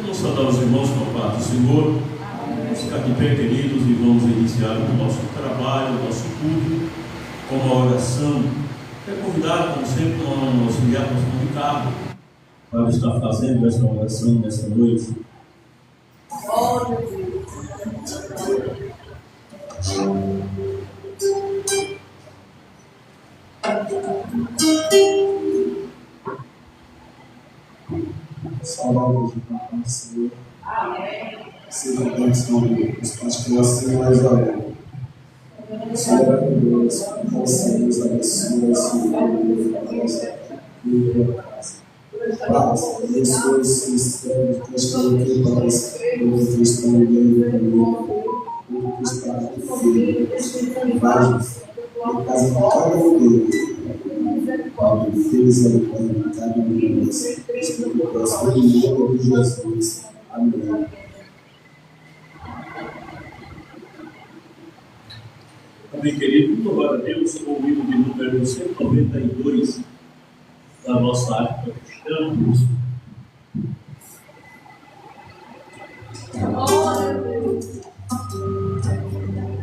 Vamos saudar os irmãos com a paz do Senhor. Vamos ficar de pé, queridos, e vamos iniciar o nosso trabalho, o nosso culto, com uma oração. Quero convidar, como sempre, o nosso enviado, nosso irmão Ricardo, para estar fazendo esta oração nesta noite. Salve de paz, Senhor. Seja a bênção dos particulares mais além. Senhor é Deus, você nos abençoe, Senhor, e tua casa. Paz, abençoe esse mistério que nós coloquei para nós, o Cristo também, o Cristo para filho, vários, na casa de cada um deles. Deus é o Pai de cada um de nós. No nome de Jesus. Amém. Amém, querido. Louvado a Deus, com o livro de número 192 da nossa arte cristã.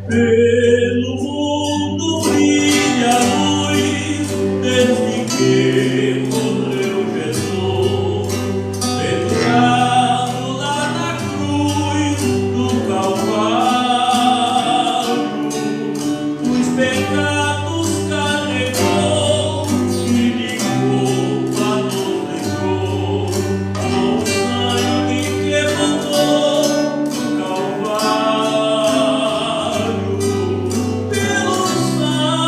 Pelo mundo brilha a luz desde que morreu Jesus, pendurado lá na cruz do Calvário, os pecados carregou e de culpa nos deixou, com o sangue que mandou do Calvário. Pelo sangue,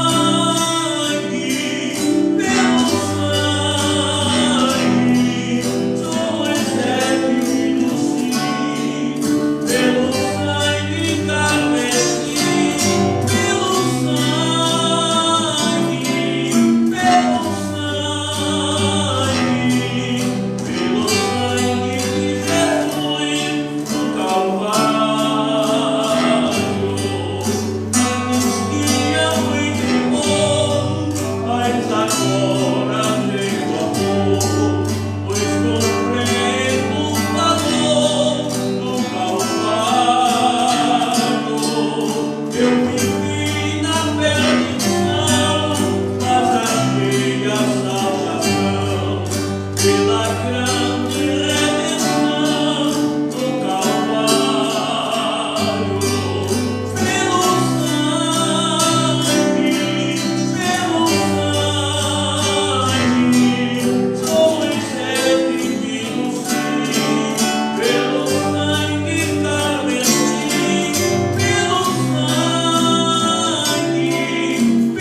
somos redimidos, sim. Pelo sangue carmesí, pelo sangue de Jesus no Calvário. Antes ia muito bom, mas agora veio amor, pois comprei o valor do Calvário. Eu vivi na perdição, mas achei a salvação pela grande redenção do Calvário. Pelo sangue, somos redimidos, sim. Pelo sangue carmesí, pelo sangue de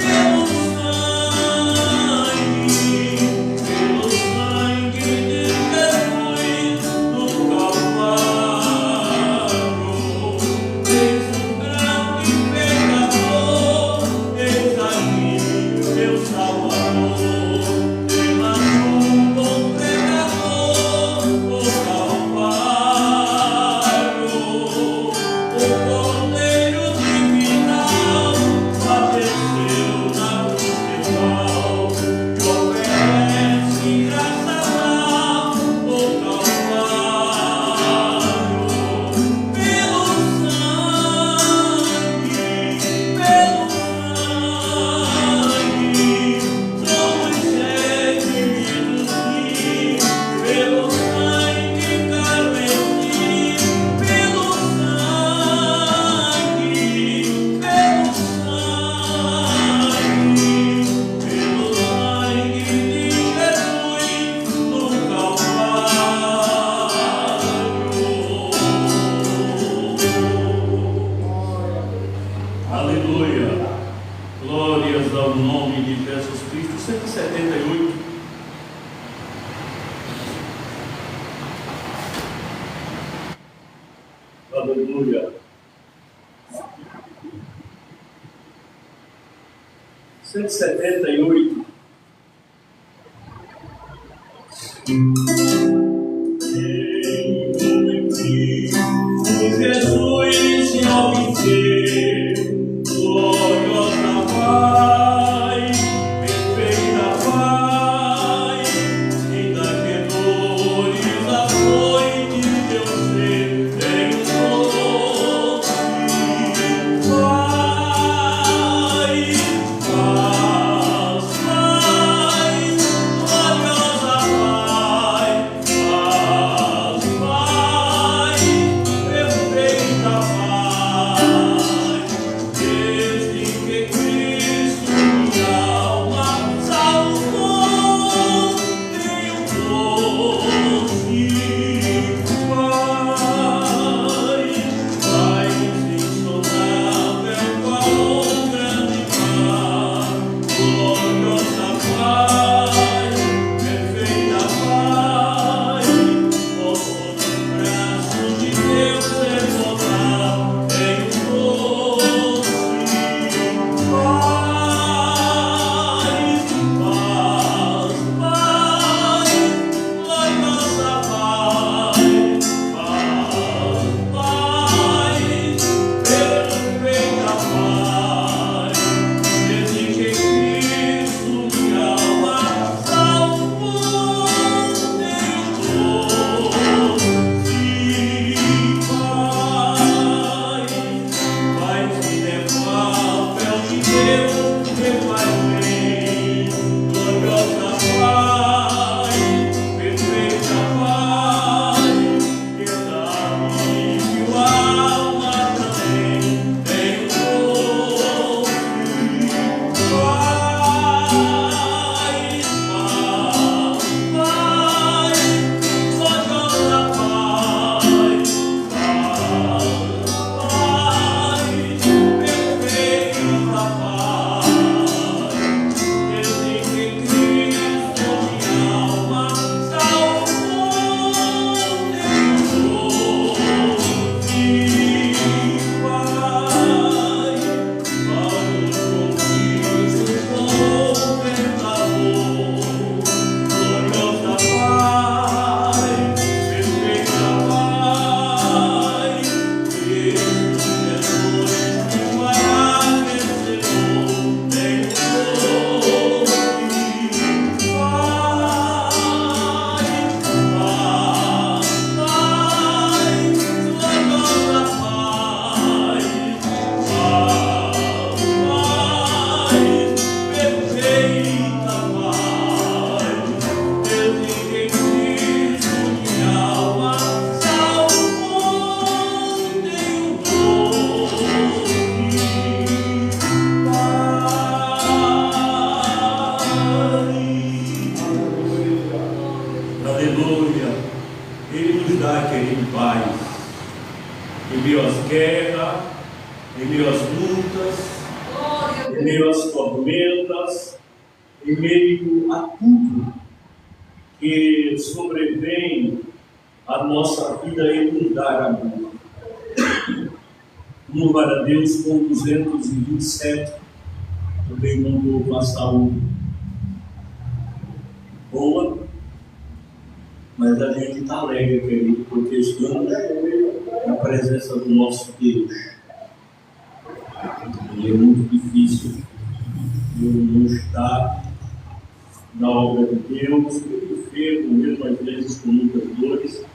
Jesus no Calvário. Eis um grande pecador, eis aqui meu Salvador, derramou um bom pregador no Calvário. O Cordeiro divinal padeceu na cruz de pau e oferece graça no Calvário. Pelo sangue, somos redimidos, sim. Pelo sangue carmesí, pelo sangue de Jesus no Calvário. Aleluia. Glórias ao nome de Jesus Cristo. 178. Aleluia. 178. Jesus se obter, gloriosa paz, perfeita paz, ainda que dores a foi de Deus. está querendo paz. Em meio às guerras, em meio às lutas, em meio às tormentas, em meio a tudo que sobrevém à nossa vida e nos dar amor. Louvar a Deus com 227, também mandou uma saúde boa, mas a gente está alegre, querido, porque estamos na presença do nosso Deus. E é muito difícil eu não estar na obra de Deus, muito enfermo, mesmo às vezes com muitas dores,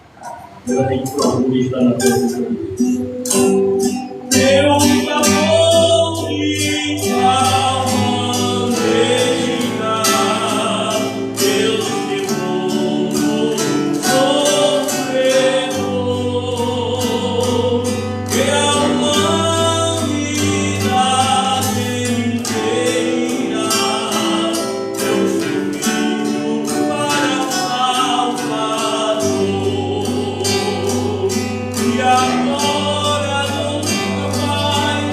mas a gente procura estar na presença de Deus. Deus amor e alma negra, Deus de mundo sofredor, que a humanidade inteira deu seu filho para Salvador, e agora nunca mais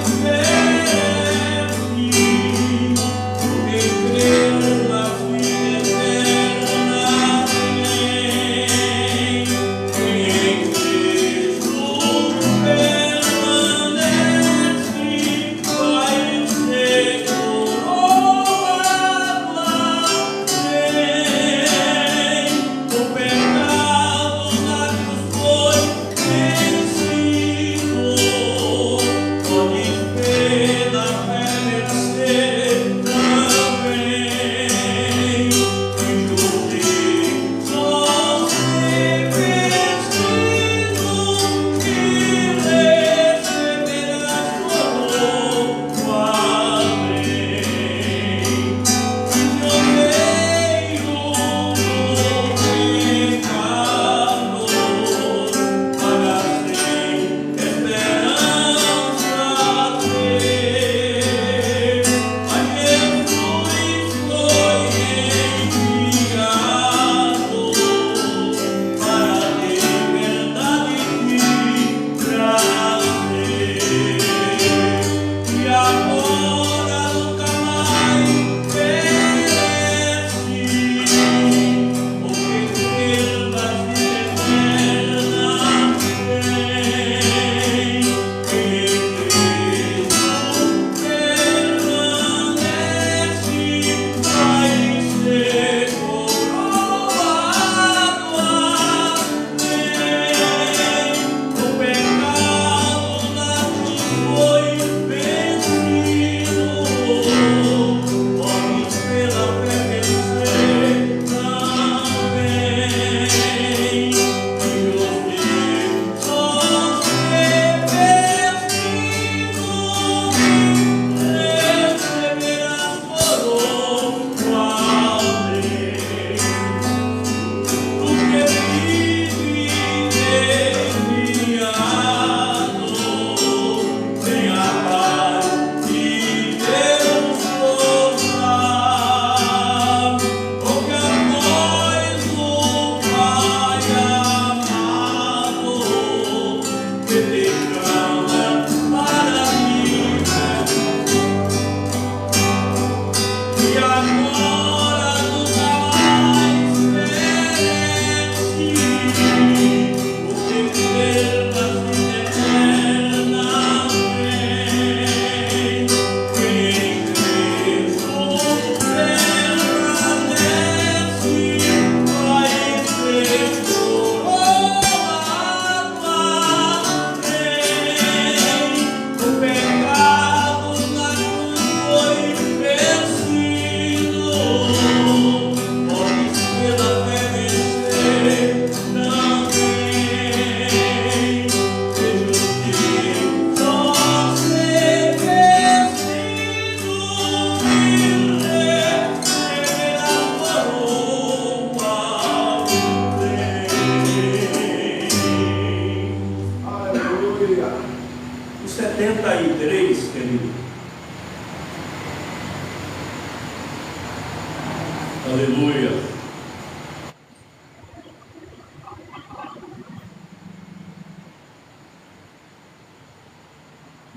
Aleluia.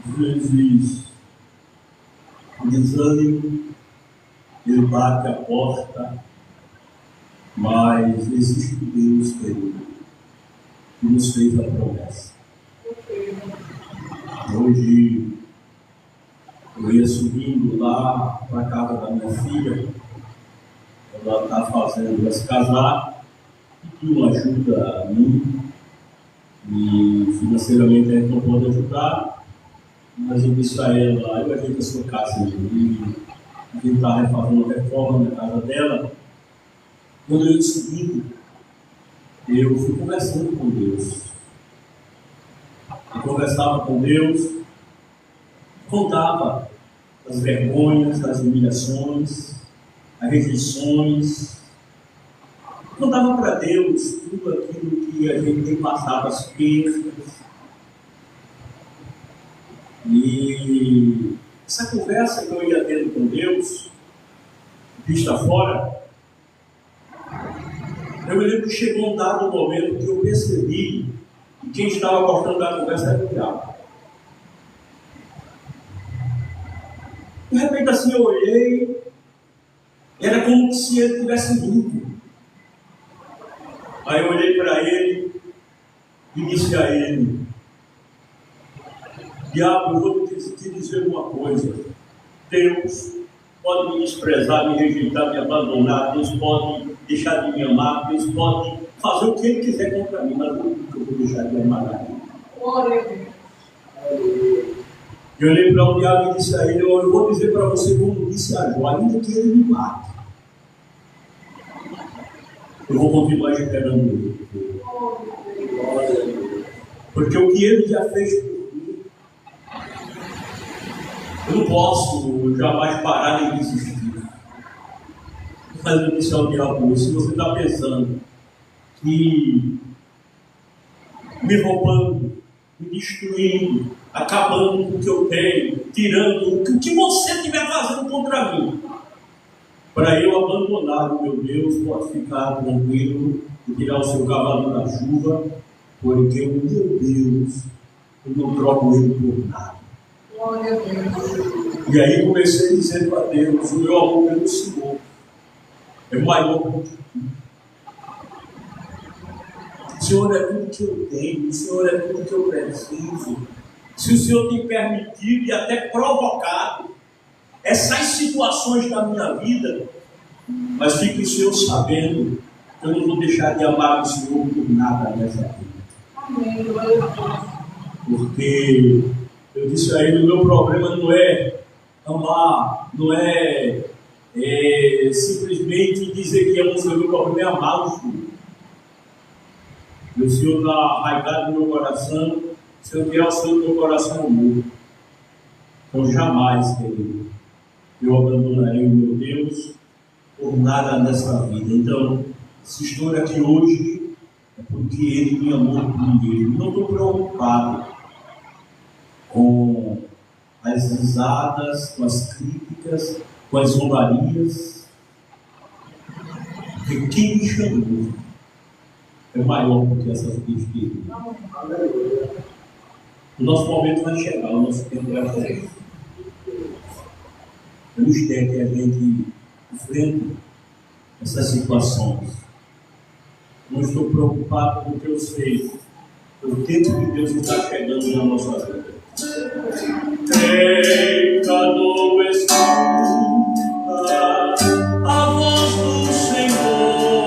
Às vezes, o desânimo, ele bate a porta, mas existe Deus, querido, que nos fez a promessa. Hoje, eu ia subindo lá para a casa da minha filha, ela está fazendo ela se casar, pediu ajuda a mim, e financeiramente a gente não pode ajudar, mas eu disse a ela, eu ajeito a sua casa, e a gente está refazendo uma reforma na casa dela. Quando eu ia subindo, eu fui conversando com Deus. Eu conversava com Deus, contava as vergonhas, as humilhações, as rejeições. Contava para Deus tudo aquilo que a gente tem passado, as perdas. E essa conversa que eu ia tendo com Deus, vista fora, eu me lembro que chegou um dado momento que eu percebi que quem estava cortando a conversa era o diabo. De repente assim eu olhei, era como se ele tivesse um grupo. Aí eu olhei para ele e disse a ele: diabo, eu vou te dizer uma coisa. Deus pode me desprezar, me rejeitar, me abandonar. Deus pode deixar de me amar. Deus pode fazer o que Ele quiser contra mim, mas eu nunca vou deixar de amar a Ele. Eu olhei para o diabo e disse a ele: eu vou dizer para você como disse a Jó, ainda que ele me mate, eu vou continuar esperando ele. Porque o que ele já fez por mim, eu não posso jamais parar nem desistir. Mas eu disse ao diabo: se você está pensando que me roubando, me destruindo, acabando com o que eu tenho, tirando o que você estiver fazendo contra mim, para eu abandonar o meu Deus, pode ficar tranquilo e tirar o seu cavalo da chuva, porque o meu Deus, eu não troco ele por nada. Glória a Deus. E aí comecei a dizer para Deus: o meu amor pelo Senhor é maior do que tudo. O Senhor é tudo que eu tenho, o Senhor é tudo que eu preciso. Se o Senhor tem permitido e até provocado essas situações da minha vida, mas fique o Senhor sabendo que eu não vou deixar de amar o Senhor por nada nessa vida. Amém. Porque eu disse a ele: o meu problema não é amar, não é simplesmente dizer que amo o Senhor, meu problema é amar o Senhor. O Senhor está arraigado no meu coração. Se eu vier ao Senhor no meu coração, amor. Então jamais, querido, eu abandonarei o meu Deus por nada nessa vida. Então, se estou aqui hoje, é porque Ele me amou primeiro. Não estou preocupado com as risadas, com as críticas, com as zombarias. Porque quem me chamou é maior do que essas besteiras. O nosso momento vai chegar, o nosso tempo vai chegar. Vamos ter que a gente enfrenta essas situações. Não estou preocupado com o que eu sei. O tempo de Deus está chegando na nossa vida. Pecador, escuta a voz do Senhor.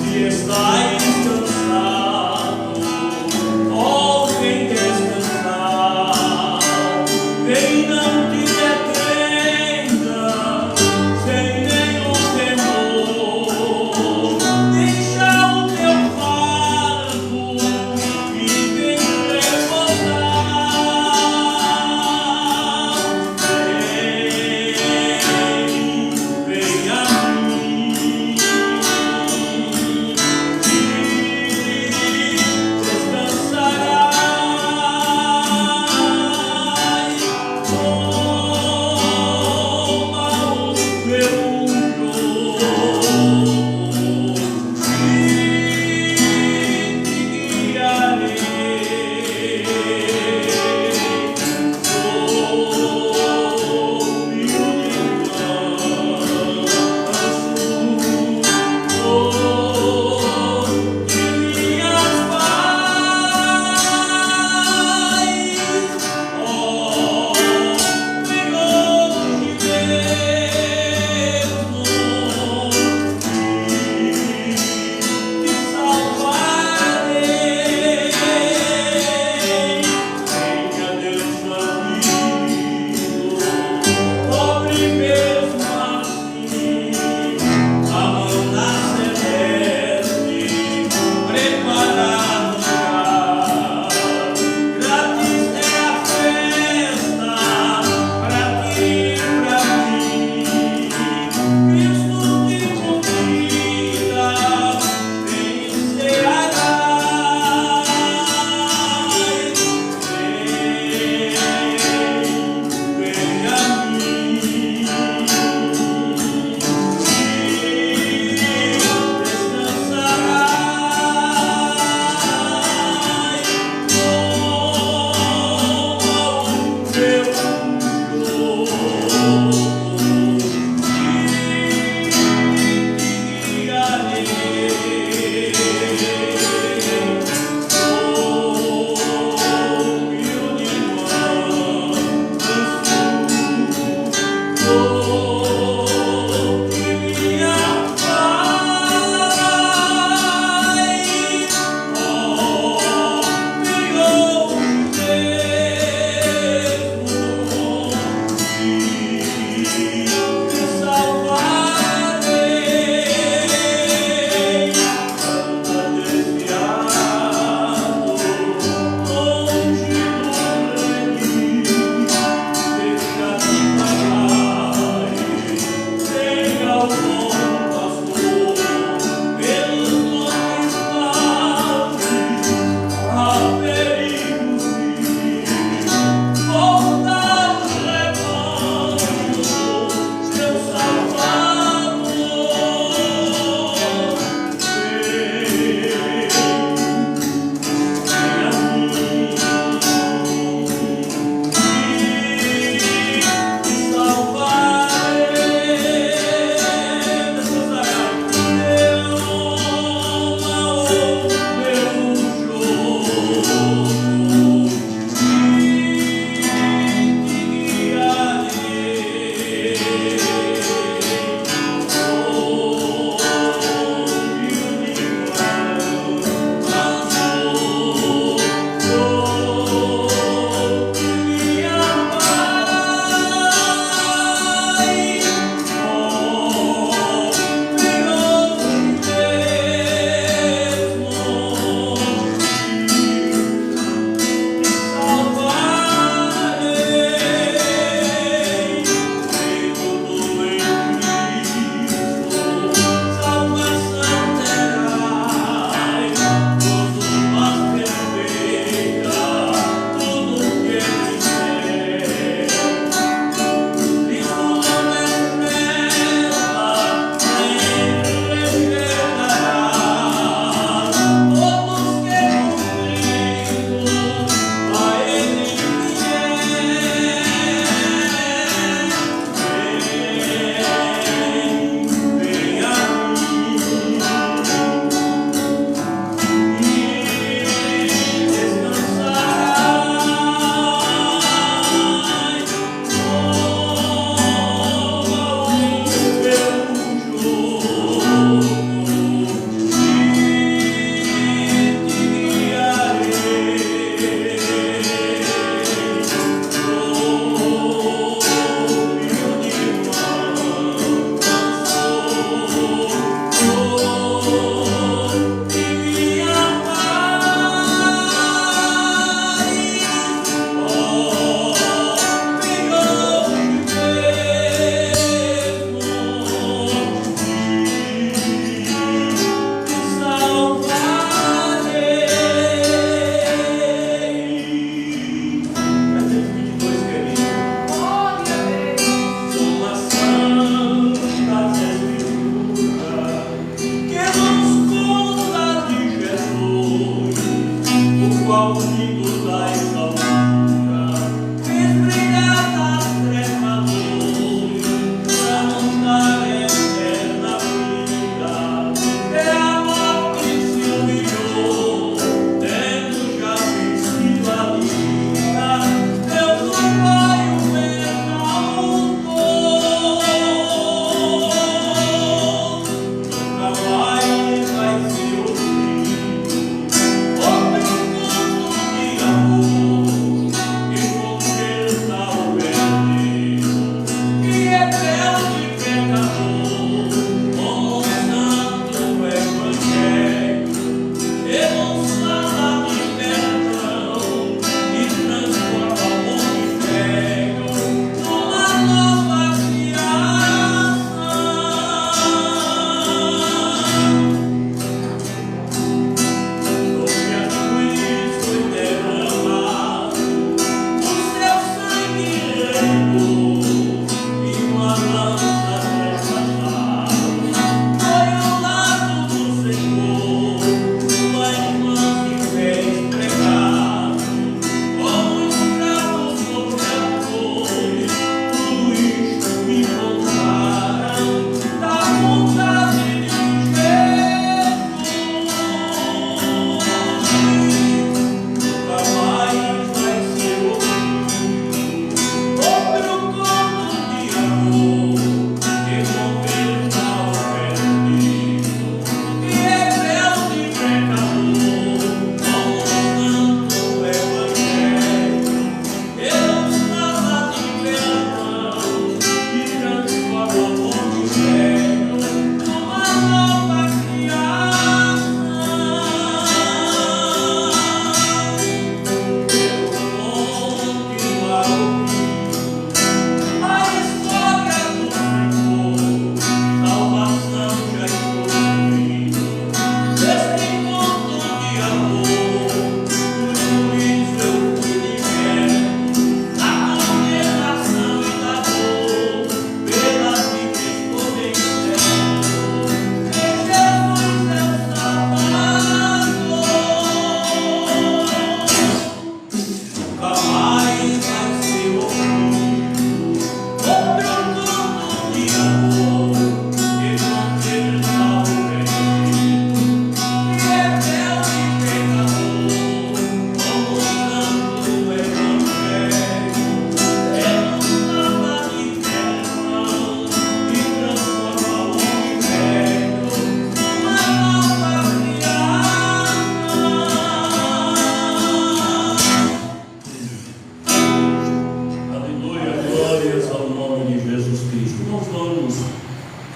Se estás cansado, ó, vem descansar. Vem, não te detenha, sem nenhum temor. Deixa o teu fardo e vem repousar.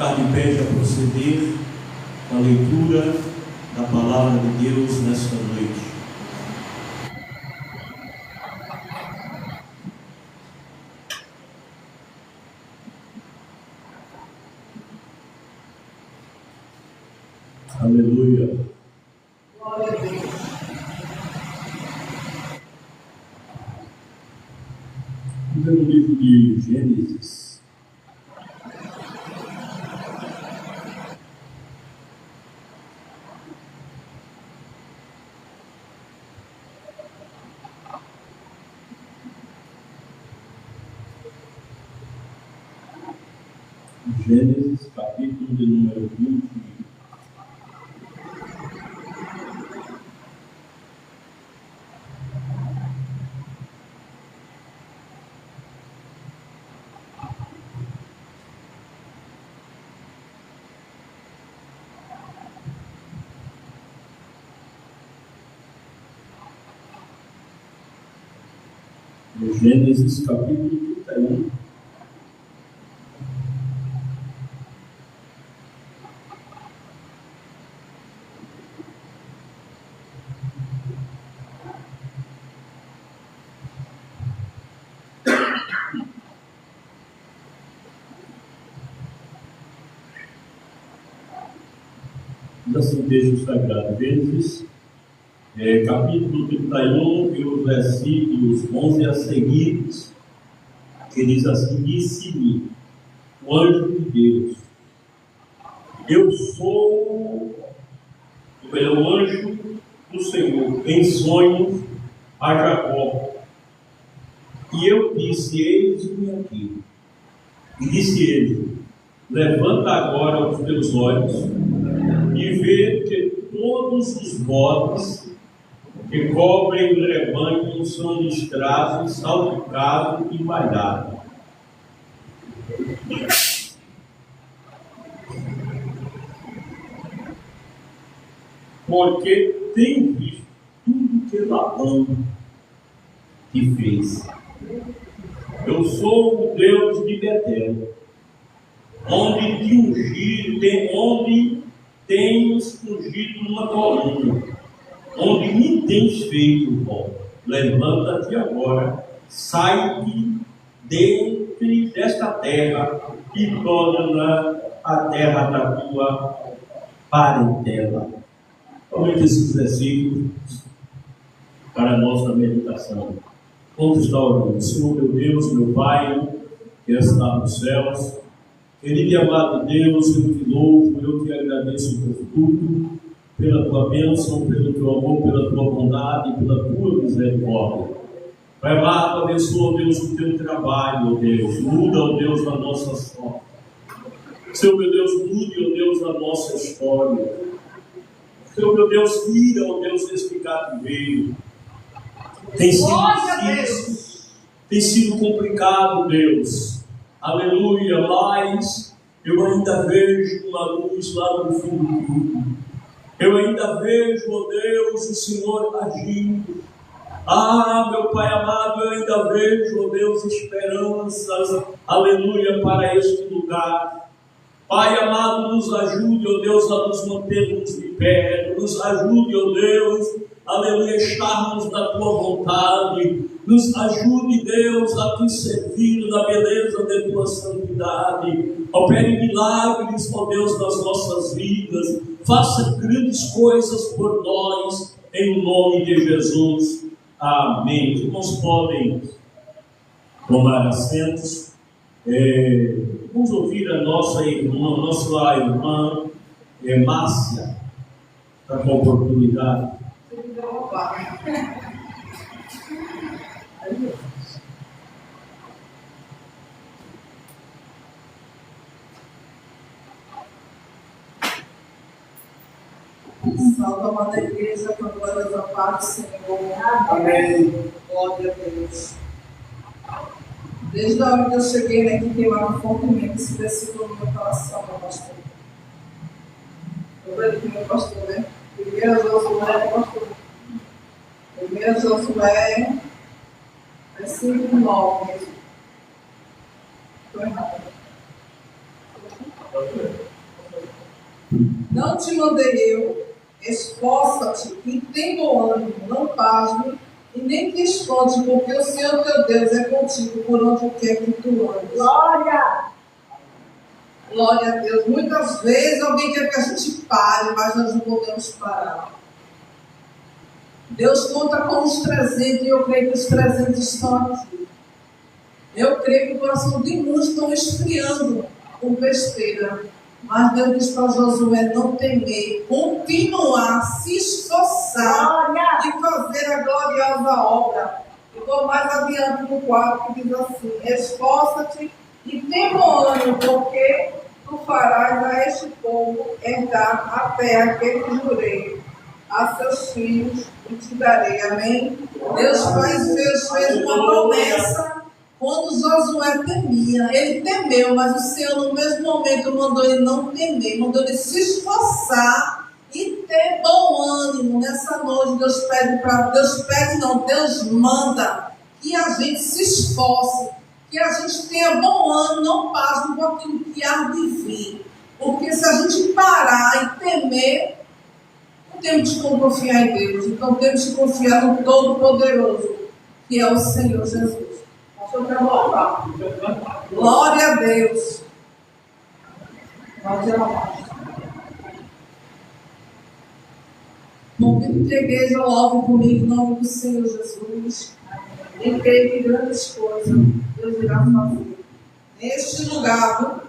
ficar de pé para proceder com a leitura da palavra de Deus nesta noite. Aleluia. No livro de Gênesis, capítulo de número 20. Gênesis capítulo 31. Assim, texto sagrado, Gênesis, capítulo 31, e os versículos 11 a seguir, que diz assim: disse-me o anjo de Deus, eu sou o anjo do Senhor, em sonhos a Jacó, e eu disse: eis-me aqui. E disse ele: levanta agora os teus olhos e vê que todos os bodes que cobrem o rebanho são listrados, salpicados e malhados. Porque tenho visto tudo que Labão te fez. Eu sou o Deus de Betel, onde te ungi, onde tens ungido uma coluna, onde me tens feito bom. Levanta-te agora, sai-te dentre desta terra e torna a terra da tua parentela. Aumente esses versículos para a nossa meditação. Vamos estar orando. Senhor, meu Deus, meu Pai, que está nos céus, querido e amado Deus, eu te louvo, eu te agradeço por tudo, pela tua bênção, pelo teu amor, pela tua bondade, pela tua misericórdia. Pai amado, abençoa, Deus, o teu trabalho, Deus. Muda, Deus, a nossa sorte. Senhor, meu Deus, mude, Deus, a nossa história. Senhor, meu Deus, tira, Deus, este cativeiro. Tem sido complicado, Deus. Aleluia, mas eu ainda vejo uma luz lá no fim do túnel. Eu ainda vejo, Deus, o Senhor agindo. Meu Pai amado, eu ainda vejo, Deus, esperanças, aleluia, para este lugar. Pai amado, nos ajude, Deus, a nos mantermos de pé. Nos ajude, Deus, aleluia, estarmos na tua vontade. Nos ajude, Deus, a te servir na beleza de tua santidade. Opere milagres, Deus, nas nossas vidas. Faça grandes coisas por nós, em nome de Jesus. Amém. Os irmãos podem tomar assentos. Vamos ouvir a nossa irmã Márcia, para a oportunidade. Salve, amada igreja, com glórias à paz do Senhor. Amém. Glória a Deus. Desde a hora que eu cheguei aqui, queimava fortemente esse versículo no meu coração, meu pastor. Eu falei que meu pastor, né? Primeiro Josué, pastor. Primeiro Josué, versículo 9. Estou errado. Não te mandei eu, esforça-te e tem bom ânimo, não pasme e nem te esconde, porque o Senhor teu Deus é contigo por onde quer que tu andes. Glória! Glória a Deus. Muitas vezes alguém quer que a gente pare, mas nós não podemos parar. Deus conta com os presentes e eu creio que os presentes estão aqui. Eu creio que o coração de muitos estão esfriando com besteira. Mas Deus diz para Josué não temer, continuar, se esforçar e fazer a gloriosa obra. Eu vou mais adiante no quadro que diz assim: esforça-te e tem bom ânimo, porque tu farás a este povo herdar a terra que eu jurei a seus filhos e te darei. Amém? Deus fez uma promessa. Quando Josué temia, ele temeu, mas o Senhor no mesmo momento mandou ele não temer, mandou ele se esforçar e ter bom ânimo. Nessa noite Deus manda que a gente se esforce, que a gente tenha bom ânimo, não passe por aquilo que há de vir. Porque se a gente parar e temer, não temos como confiar em Deus, então temos que confiar no Todo-Poderoso, que é o Senhor Jesus. Glória a Deus. Convido que a igreja louve comigo em nome do Senhor Jesus. E creio que grandes coisas Deus irá fazer neste lugar.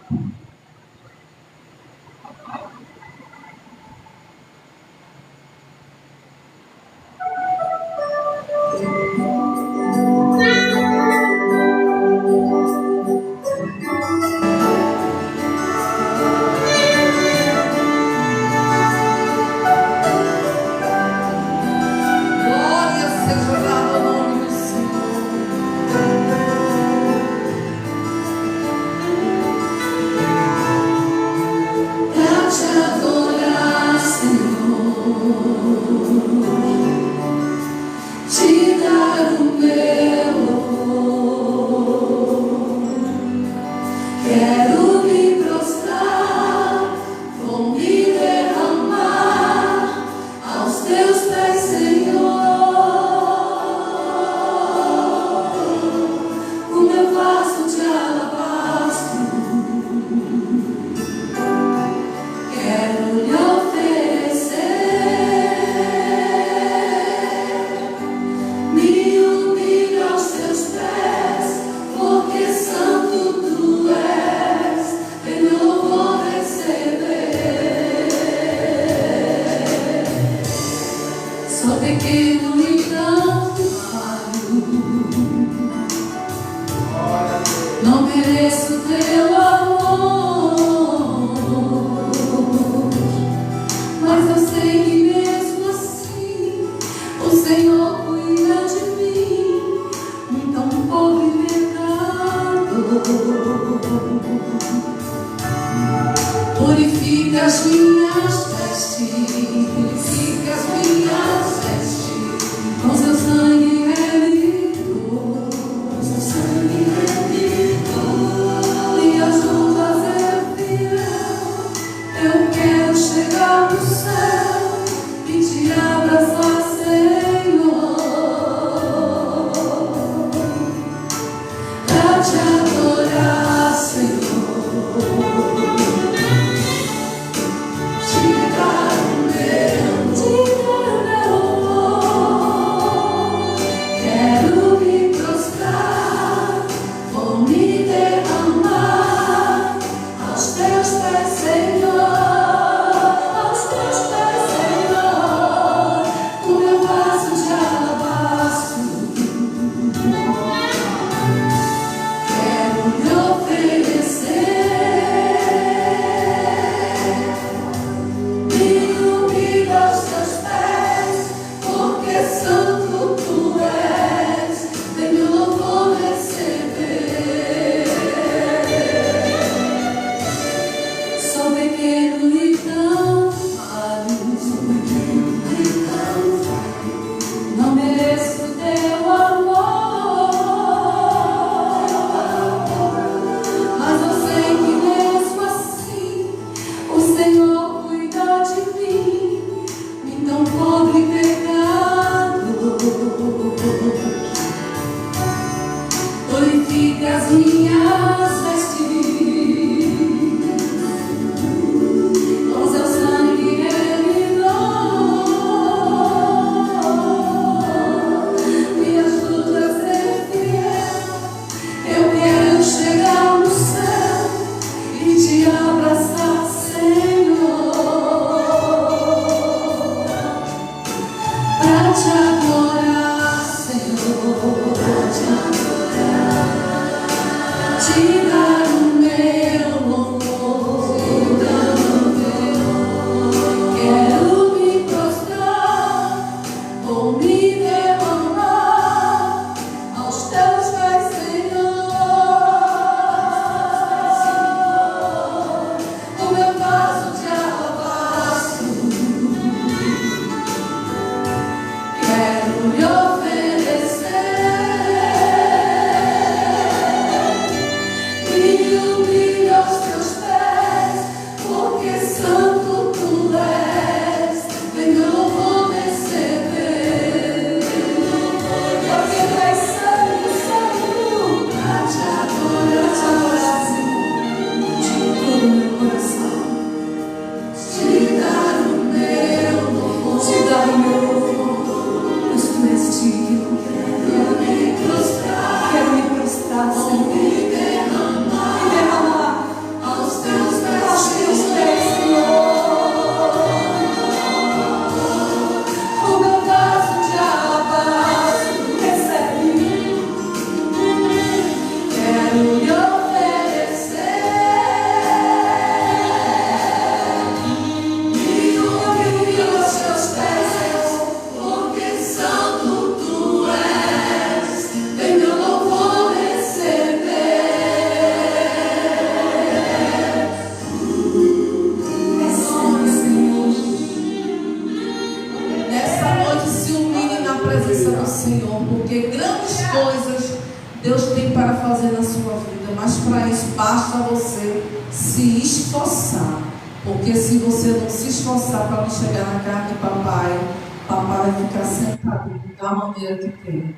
Senhor, porque grandes coisas Deus tem para fazer na sua vida, mas para isso basta você se esforçar. Porque se você não se esforçar para não chegar na casa de papai, papai vai ficar sentado da maneira que tem.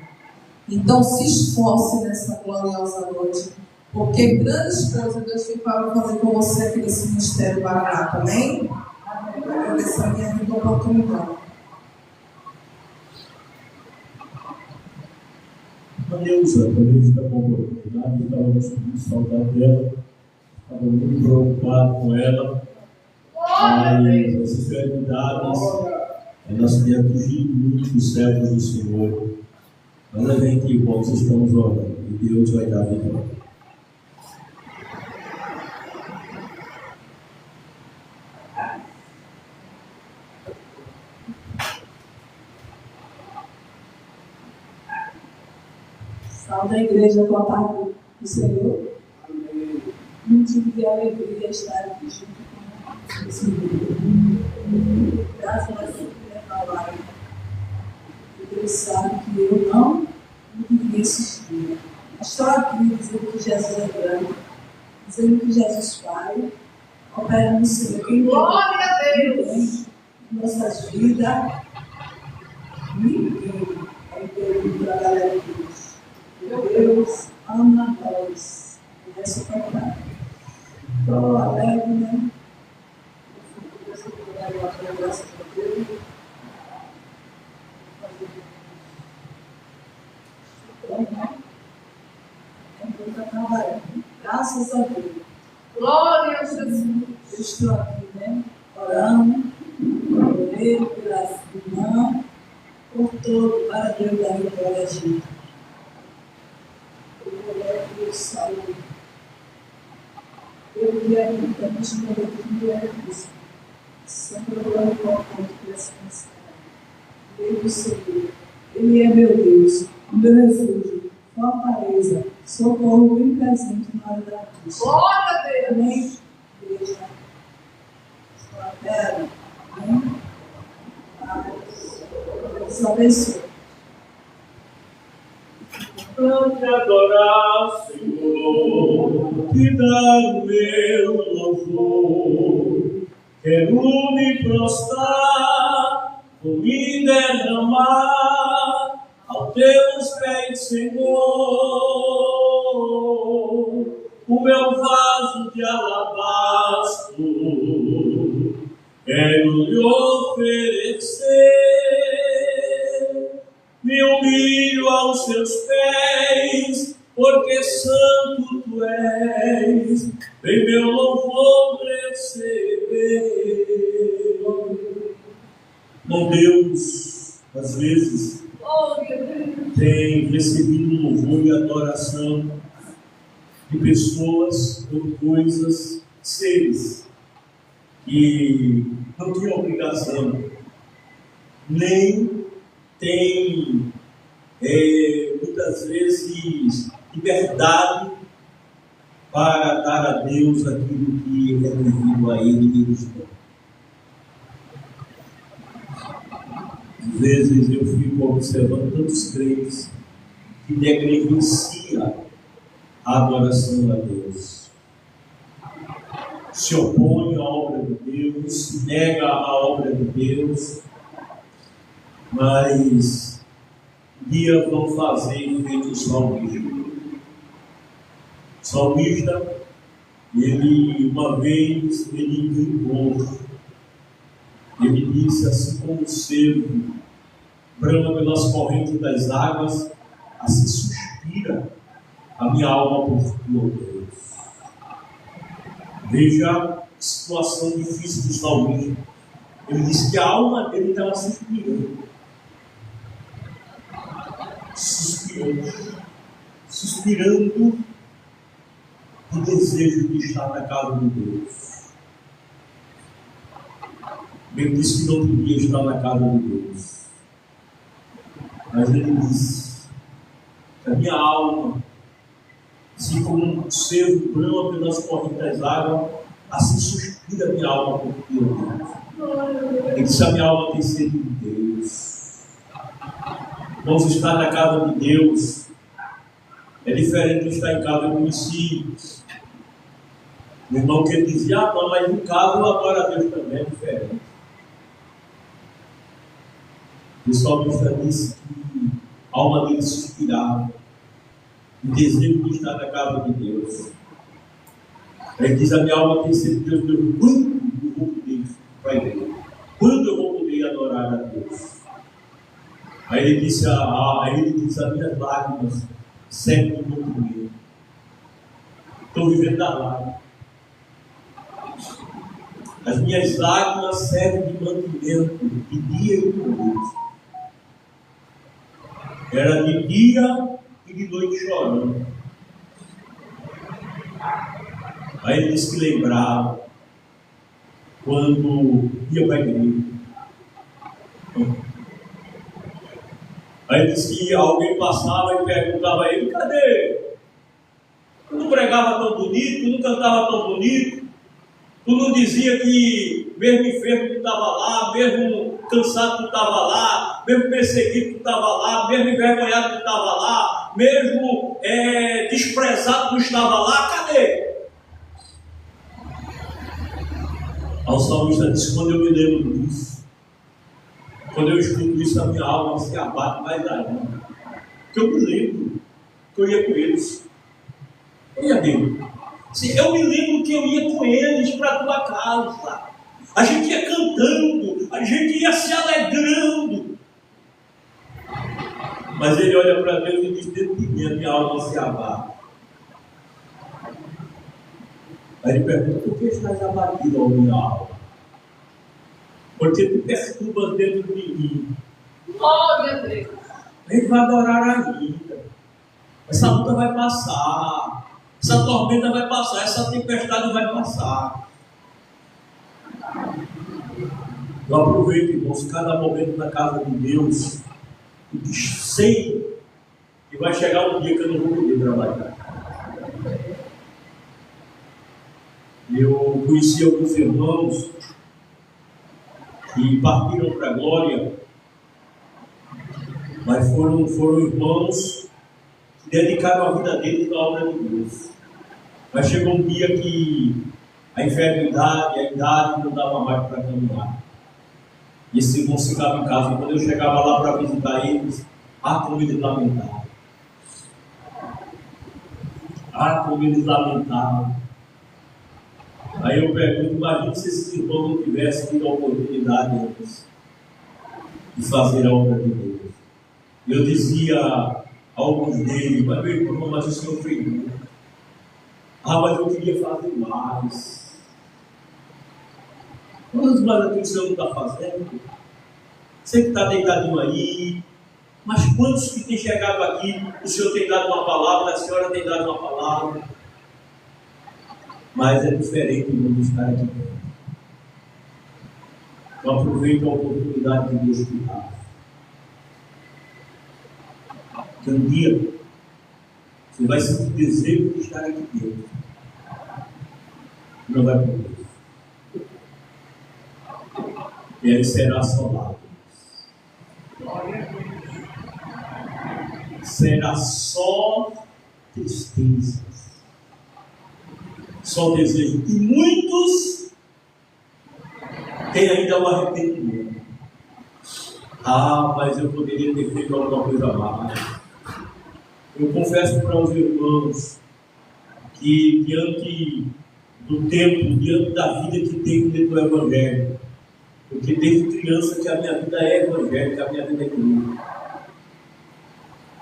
Então se esforce nessa gloriosa noite, porque grandes coisas Deus tem para fazer com você aqui nesse ministério barato, amém? Agradecer a minha vida oportunidade. A Neuza também está com a oportunidade, estávamos com saudade dela, estava muito preocupado com ela, mas essas enfermidades, elas têm atingido muito os servos do Senhor. Mas a gente, irmãos, estamos orando e Deus vai dar vitória. Salve a igreja com a paz do Senhor. Motivo de alegria estar aqui junto com o Senhor. Graças a Deus pela live. Deus sabe que eu não vivi esses dias. Estou aqui dizendo que Jesus é grande, dizendo que Jesus Pai, opera no Senhor. Glória a Deus! Em nossas vidas, ninguém é impedido da galera de Deus. Deus ama nós. E é suportável. Estou alegre, né? Graças a Deus. Graças a Deus. Glória a Jesus. Eu estou aqui, né? Orando por ele, pela irmã, por todo, para Deus dar vitória a gente. Deus saúde. Eu queria também te dizer que é isso. Sempre eu amo o ponto de essa mensagem. Deus Senhor. Ele é meu Deus, o meu refúgio, fortaleza, socorro bem presente na hora da cruz. Glória a Deus! Amém? Igreja. Sua terra. Amém? Deus abençoe. Pra te adorar, Senhor, te dar o meu louvor, quero me prostrar, vou me derramar aos teus pés, Senhor, o meu vaso de alabastro, quero lhe oferecer. Me humilho aos seus pés, porque santo tu és, vem meu louvor receber. Bom Deus, às vezes, tem recebido louvor e adoração de pessoas ou coisas, seres, que não tinham obrigação, nem tem muitas vezes liberdade para dar a Deus aquilo que é devido a Ele e nos dá. Às vezes eu fico observando tantos crentes que negligenciam a adoração a Deus, se opõe à obra de Deus, se nega à obra de Deus, mas um dia vão fazer feito o salmista. O salmista, ele uma vez, ele gritou, ele disse assim: como o cervo brama pelas correntes das águas, assim suspira a minha alma por ti, ó Deus. Veja a situação difícil do salmista. Ele disse que a alma dele estava suspirando. Suspirando o desejo de estar na casa de Deus. Ele disse que não podia estar na casa de Deus, mas ele disse que a minha alma, assim como um cervo brama pelas correntes das águas, assim suspira a minha alma por ti, ó Deus. Ele disse: a minha alma tem sede de Deus. Irmãos, estar na casa de Deus é diferente de estar em casa. Eu conheci um irmão que ele dizia: ah, não, mas em casa eu adoro a Deus também, é diferente. O salmista disse que a alma dele se inspirava, o desejo de estar na casa de Deus. Ele diz: a minha alma tem sede de Deus, quando eu vou poder para ele? Quando eu vou poder adorar a Deus? Aí ele disse: as minhas lágrimas servem de mantimento. Estou vivendo da lágrima. As minhas lágrimas servem de mantimento de dia e de noite. Era de dia e de noite chorando. Aí ele disse que lembrava quando ia para a igreja. Aí ele disse que alguém passava e perguntava a ele: cadê? Tu não pregava tão bonito, tu não cantava tão bonito, tu não dizia que mesmo enfermo tu estava lá, mesmo cansado tu estava lá, mesmo perseguido tu estava lá, mesmo envergonhado tu estava lá, mesmo desprezado tu estava lá, cadê? O salmista disse: quando eu me lembro disso, quando eu escuto isso, a minha alma se abate mais ainda. Porque eu me lembro que eu ia com eles. Eu me lembro que eu ia com eles para a tua casa. A gente ia cantando, a gente ia se alegrando. Mas ele olha para Deus e diz: dentro de mim a minha alma se abate. Aí ele pergunta: por que estás abatido, ó minha alma? Porque tu perturbas dentro de mim. Glória a Deus. Ele vai adorar ainda. Essa luta vai passar. Essa tormenta vai passar. Essa tempestade vai passar. Eu aproveito, irmãos, cada momento na casa de Deus, e sei que vai chegar um dia que eu não vou poder trabalhar. Eu conheci alguns irmãos que partiram para a glória, mas foram irmãos que dedicaram a vida deles à obra de Deus. Mas chegou um dia que a enfermidade, a idade não dava mais para caminhar. E esses irmãos ficavam em casa. E quando eu chegava lá para visitar eles, como eles lamentavam. Como eles lamentavam. Aí eu pergunto: imagina se esses irmãos não tivessem tido a oportunidade antes de fazer a obra de Deus. Eu dizia a alguns deles: mas meu irmão, mas o Senhor fez muito. Mas eu queria fazer mais. Quantos mais aqui o Senhor não está fazendo? Você que está deitadinho aí, mas quantos que têm chegado aqui, o Senhor tem dado uma palavra, a senhora tem dado uma palavra. Mas é diferente de estar aqui dentro. Eu aproveito a oportunidade de Deus que dá. Que um dia você vai sentir desejo de estar aqui dentro. Não vai poder. E ele será assolado. Será só tristezas. Só desejo. E muitos têm ainda um arrependimento. Mas eu poderia ter feito alguma coisa mais. Eu confesso para os irmãos que diante do tempo, diante da vida que tenho dentro do Evangelho, porque desde criança que a minha vida é evangélica, a minha vida é cristã.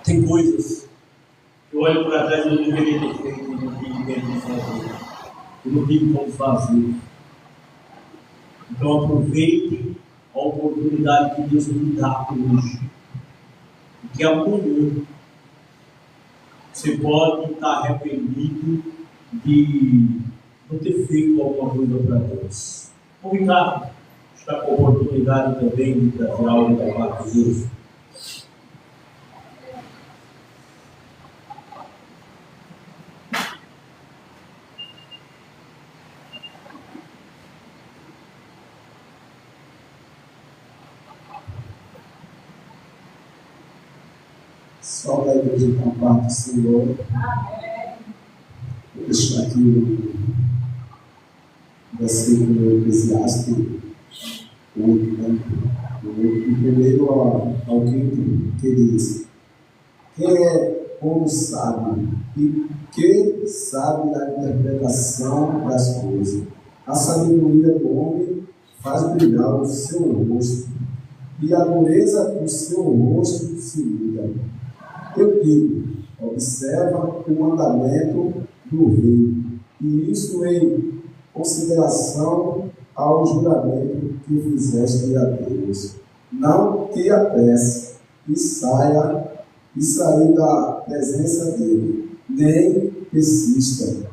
Tem coisas que eu olho para trás e eu não deveria ter feito, eu não tive tempo de fazer. Eu não tive como fazer. Então aproveite a oportunidade que Deus me dá hoje. Porque amanhã você pode estar arrependido de não ter feito alguma coisa para Deus. Obrigado. Está com a oportunidade também de trazer algo da parte de Deus. Só da igreja com a parte do Senhor. Vou deixar aqui o versículo do Eclesiastes 8, né? Do primeiro ao quinto, que diz: quem é como sábio e que sabe a interpretação das coisas? A sabedoria do homem faz brilhar o seu rosto, e a dureza do seu rosto se muda. Eu digo, observa o mandamento do rei, e isso em consideração ao juramento que fizeste a Deus. Não te apresse e sair da presença dele, nem persista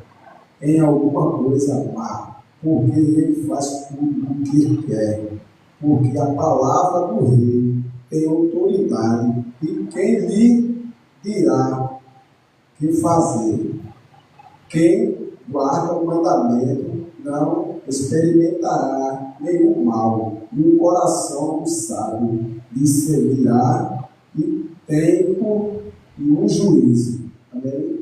em alguma coisa má, porque ele faz tudo o que quer, porque a palavra do rei tem autoridade, e quem lhe dirá que fazer? Quem guarda o mandamento não experimentará nenhum mal, e o coração do sábio discernirá e tempo e um juízo. Amém?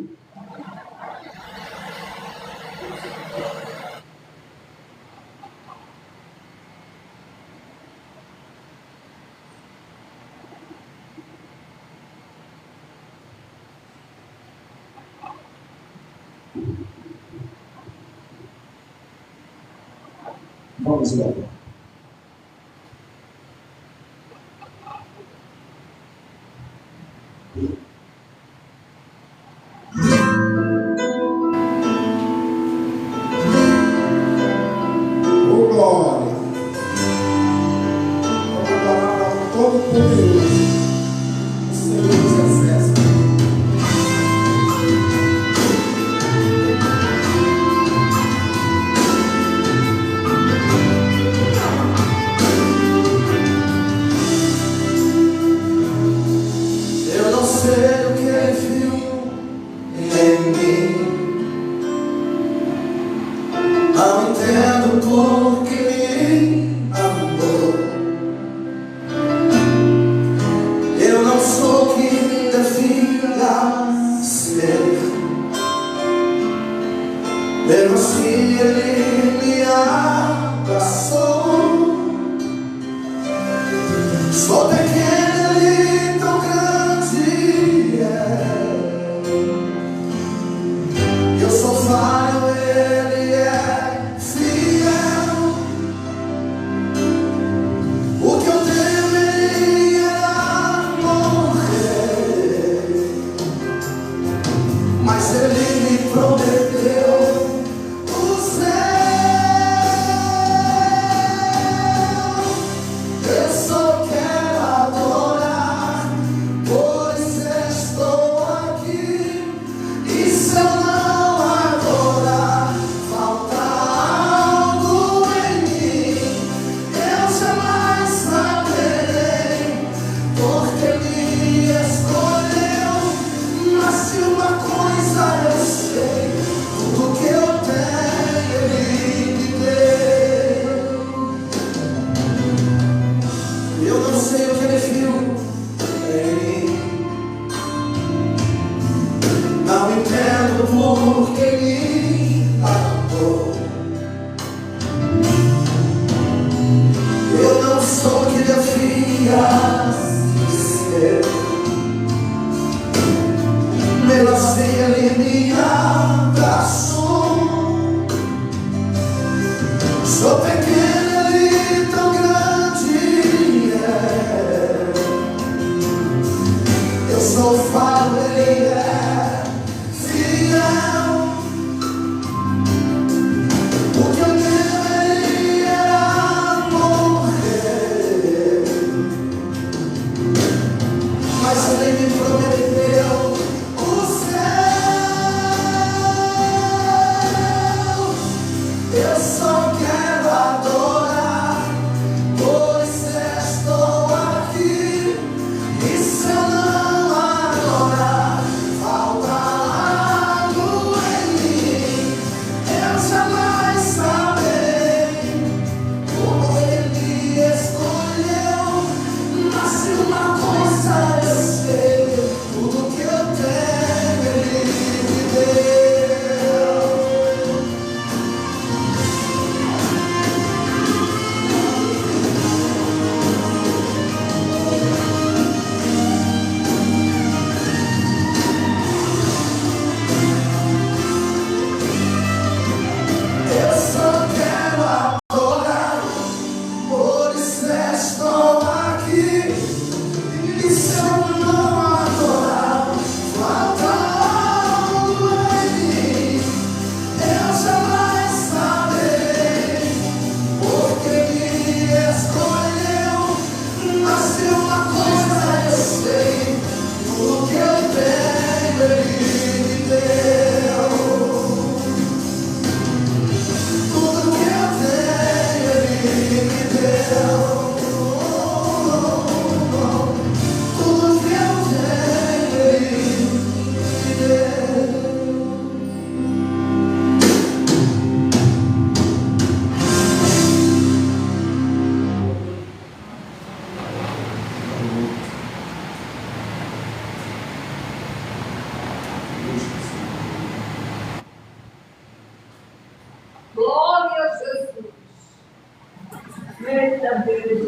Vamos lá. Oh, glória! Vamos adorar ao Todo-Poderoso, o Senhor dos Exércitos.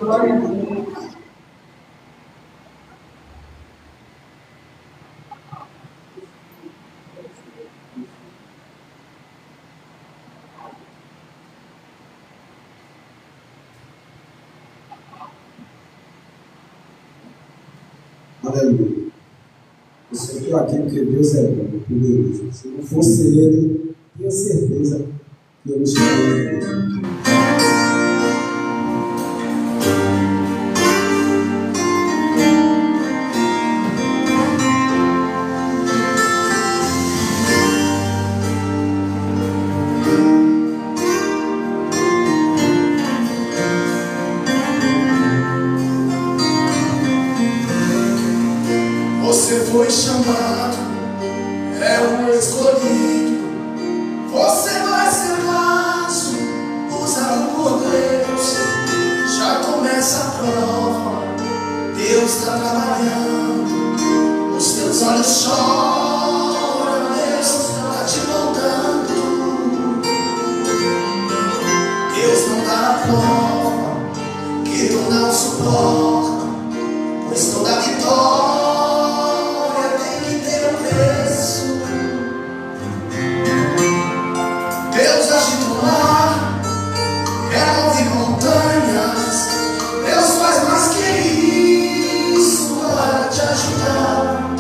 Glória a Deus. Aleluia. Eu só estou aqui porque Deus é bom, poderoso. Se não fosse Ele, tenho certeza que eu não estaria aqui. Você foi chamado, é um escolhido. Você vai ser vaso, usado por Deus. Já começa a prova, Deus está trabalhando. Os teus olhos choram, Deus está te moldando. Deus não dá a prova que tu não suporta, pois toda vitória Deus agita no mar, remove montanhas. Deus faz mais que isso para te ajudar.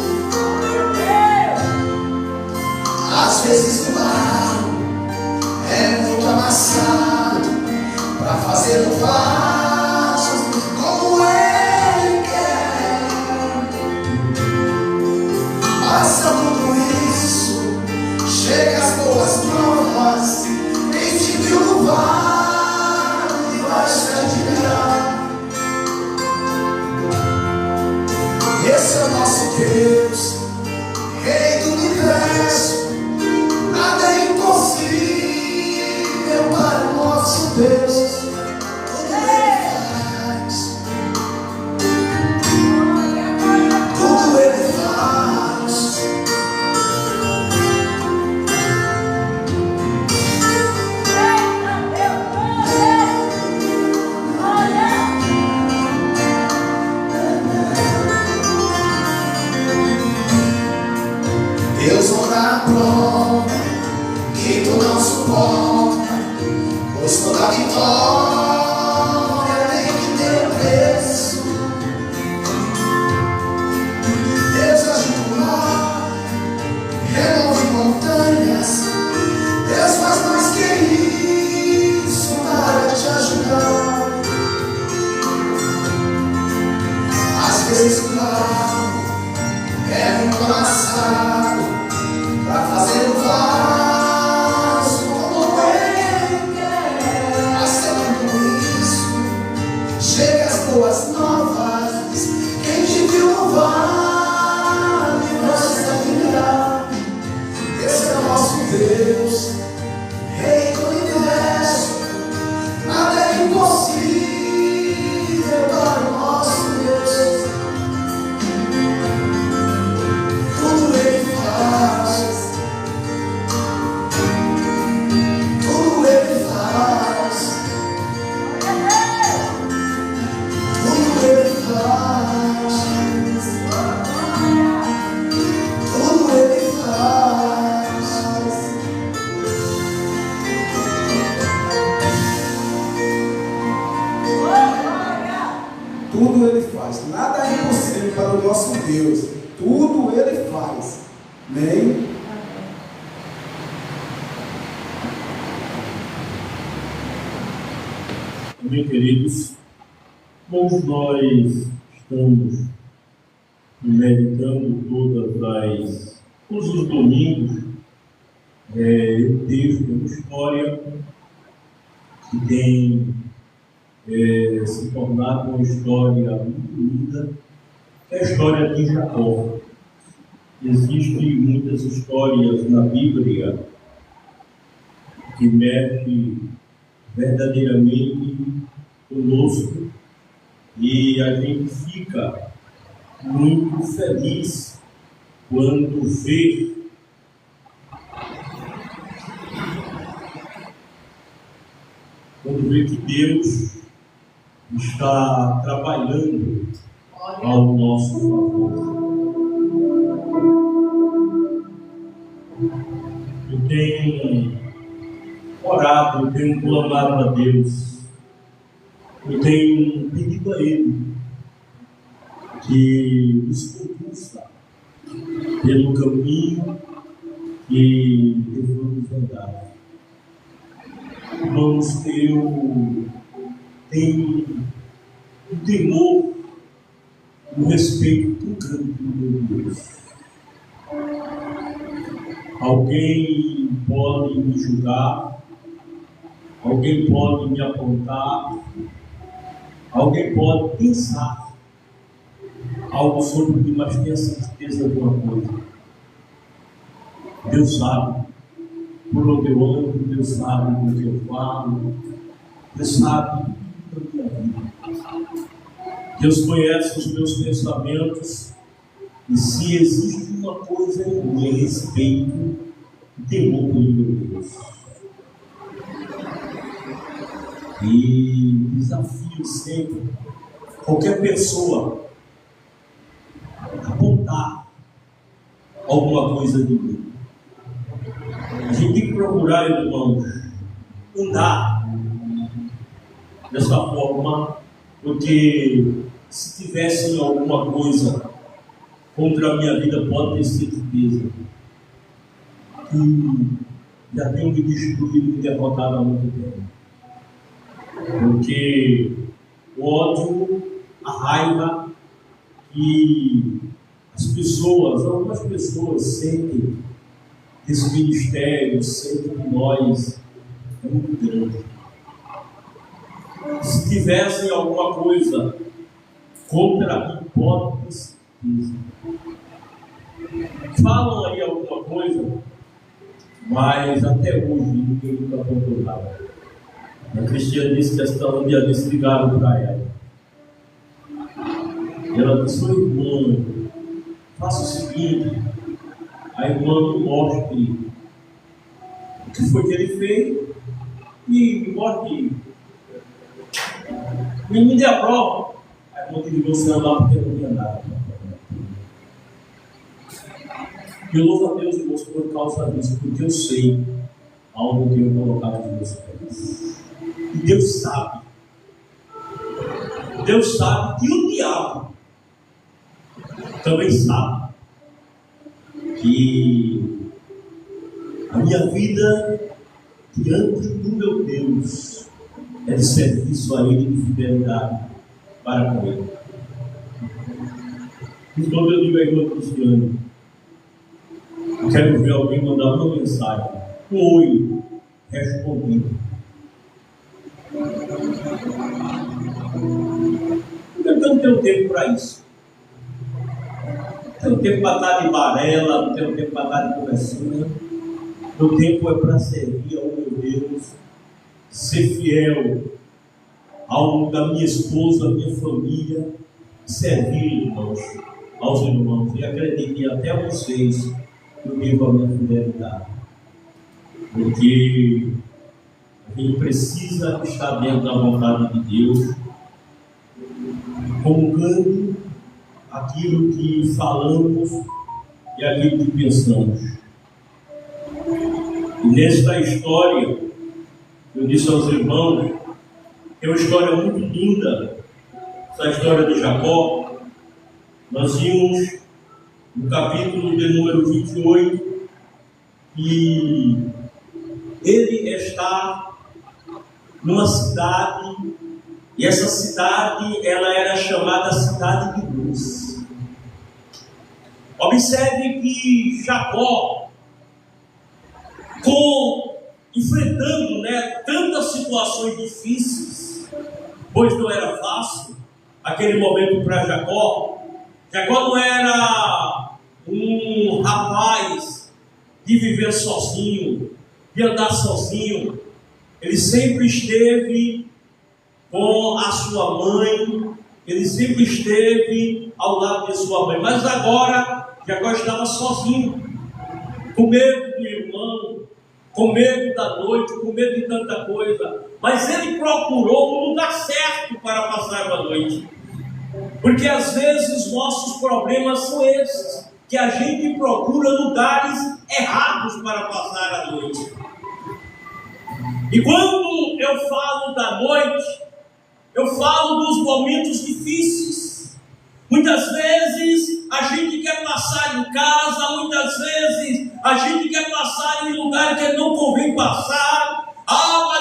Às vezes o barro é muito amassado para fazer o vaso como Ele quer. Passa tudo isso, chega as boas novas. Quem te viu no vale vai se admirar. Esse é o nosso Deus, Rei do universo. Nada é impossível para o nosso Deus. Tudo Ele faz, tudo Ele faz. Deus não dá a prova que tu não suporta, pois toda vitória tem que ter um preço. Deus agita o mar, remove montanhas. Deus faz mais que isso para te ajudar. Às vezes o barro é muito amassado para fazer o vaso como Ele quer. Passa tudo isso, chega as boas novas. Quem te viu no vale vai se admirar. Esse é o nosso Deus, Rei do universo. Nada é impossível para o nosso Deus. Tudo Ele faz, tudo Ele faz, tudo Ele faz, tudo Ele faz. Tudo Ele faz. Nada é impossível para o nosso Deus. Tudo Ele faz. Amém? Amém, queridos. Como nós estamos meditando todos os domingos, o texto de uma história que tem se tornado uma história muito linda, que é a história de Jacó. Existem muitas histórias na Bíblia que mexem verdadeiramente conosco e a gente fica muito feliz quando vê que Deus está trabalhando ao nosso favor. Eu tenho orado, eu tenho clamado a Deus, eu tenho pedido a Ele que nos conduza pelo caminho que devemos andar. Irmãos, eu tenho um temor, um respeito tão grande do meu Deus. Alguém pode me julgar, alguém pode me apontar, alguém pode pensar algo sobre mim, mas tenha certeza de uma coisa: Deus sabe por onde eu ando, Deus sabe por que eu falo, Deus sabe tudo da minha vida. Deus conhece os meus pensamentos, e se existe uma coisa em mim, é respeito e temor pelo meu Deus. E desafio sempre qualquer pessoa a apontar alguma coisa de mim. A gente tem que procurar, irmãos, andar dessa forma, porque se tivessem alguma coisa contra a minha vida, pode ter certeza que já tenho me destruído e me derrotado há muito tempo. Porque o ódio, a raiva que as pessoas, algumas pessoas sentem desse ministério, sentem de nós, é muito grande. Se tivessem alguma coisa contra mim, pode ter certeza. Falam aí alguma coisa, mas até hoje ninguém nunca contou nada. A Cristiane disse que esta um dia desse ligaram para ela. E ela disse: "Ô irmã, faça o seguinte, a irmã mostre o que foi que ele fez e mostre, me dê a prova." A irmã desligou o celular porque não tinha nada. E eu louvo a Deus, irmãos, por causa disso, porque eu sei aonde eu tenho colocado os meus pés. E Deus sabe que o diabo também sabe que a minha vida diante do meu Deus é de serviço a Ele, de fidelidade para com Ele. E quando eu digo à irmã Cristiane, eu quero ver alguém mandar uma mensagem, um oi respondido. Eu não tenho tempo para isso. Não tenho tempo para estar de barela, não tenho tempo para estar de conversinha. Meu tempo é para servir ao meu Deus, ser fiel da minha esposa, da minha família, servir, irmãos, aos irmãos. E acreditem, até vocês, eu devo a minha fidelidade. Porque a gente precisa estar dentro da vontade de Deus, colocando aquilo que falamos e aquilo que pensamos. E nesta história, eu disse aos irmãos, é uma história muito linda, essa história de Jacó. Nós vimos no capítulo de número 28 que ele está numa cidade, e essa cidade ela era chamada Cidade de Luz. Observe que Jacó, enfrentando tantas situações difíceis, pois não era fácil aquele momento para Jacó. Jacó não era um rapaz de viver sozinho, de andar sozinho. Ele sempre esteve com a sua mãe, ele sempre esteve ao lado de sua mãe, mas agora Jacó estava sozinho, com medo do irmão, com medo da noite, com medo de tanta coisa. mas ele procurou o lugar certo para passar a noite. Porque às vezes nossos problemas são esses, que a gente procura lugares errados para passar a noite. E quando eu falo da noite, eu falo dos momentos difíceis. Muitas vezes a gente quer passar em casa, muitas vezes a gente quer passar em lugar que não convém passar.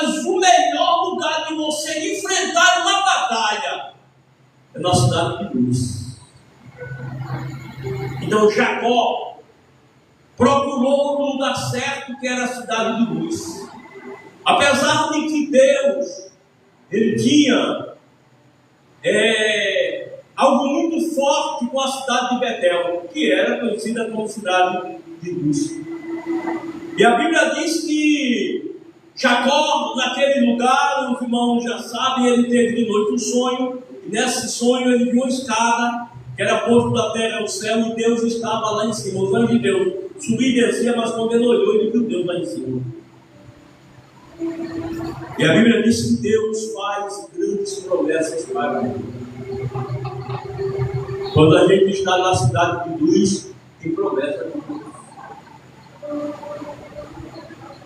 Mas o melhor lugar de você enfrentar uma batalha é na cidade de luz. Então Jacó procurou o lugar certo, que era a cidade de luz. Apesar de que Deus, ele tinha algo muito forte com a cidade de Betel, que era conhecida como cidade de luz. E a Bíblia diz que Jacó, naquele lugar, os irmãos já sabem, ele teve de noite um sonho, e nesse sonho ele viu uma escada, que era posto da terra ao céu, e Deus estava lá em cima. Os anjos de Deus subiam e desciam, mas quando ele olhou, ele viu Deus lá em cima. E a Bíblia diz que Deus faz grandes promessas para ele. Quando a gente está na cidade de luz, tem promessa de Deus.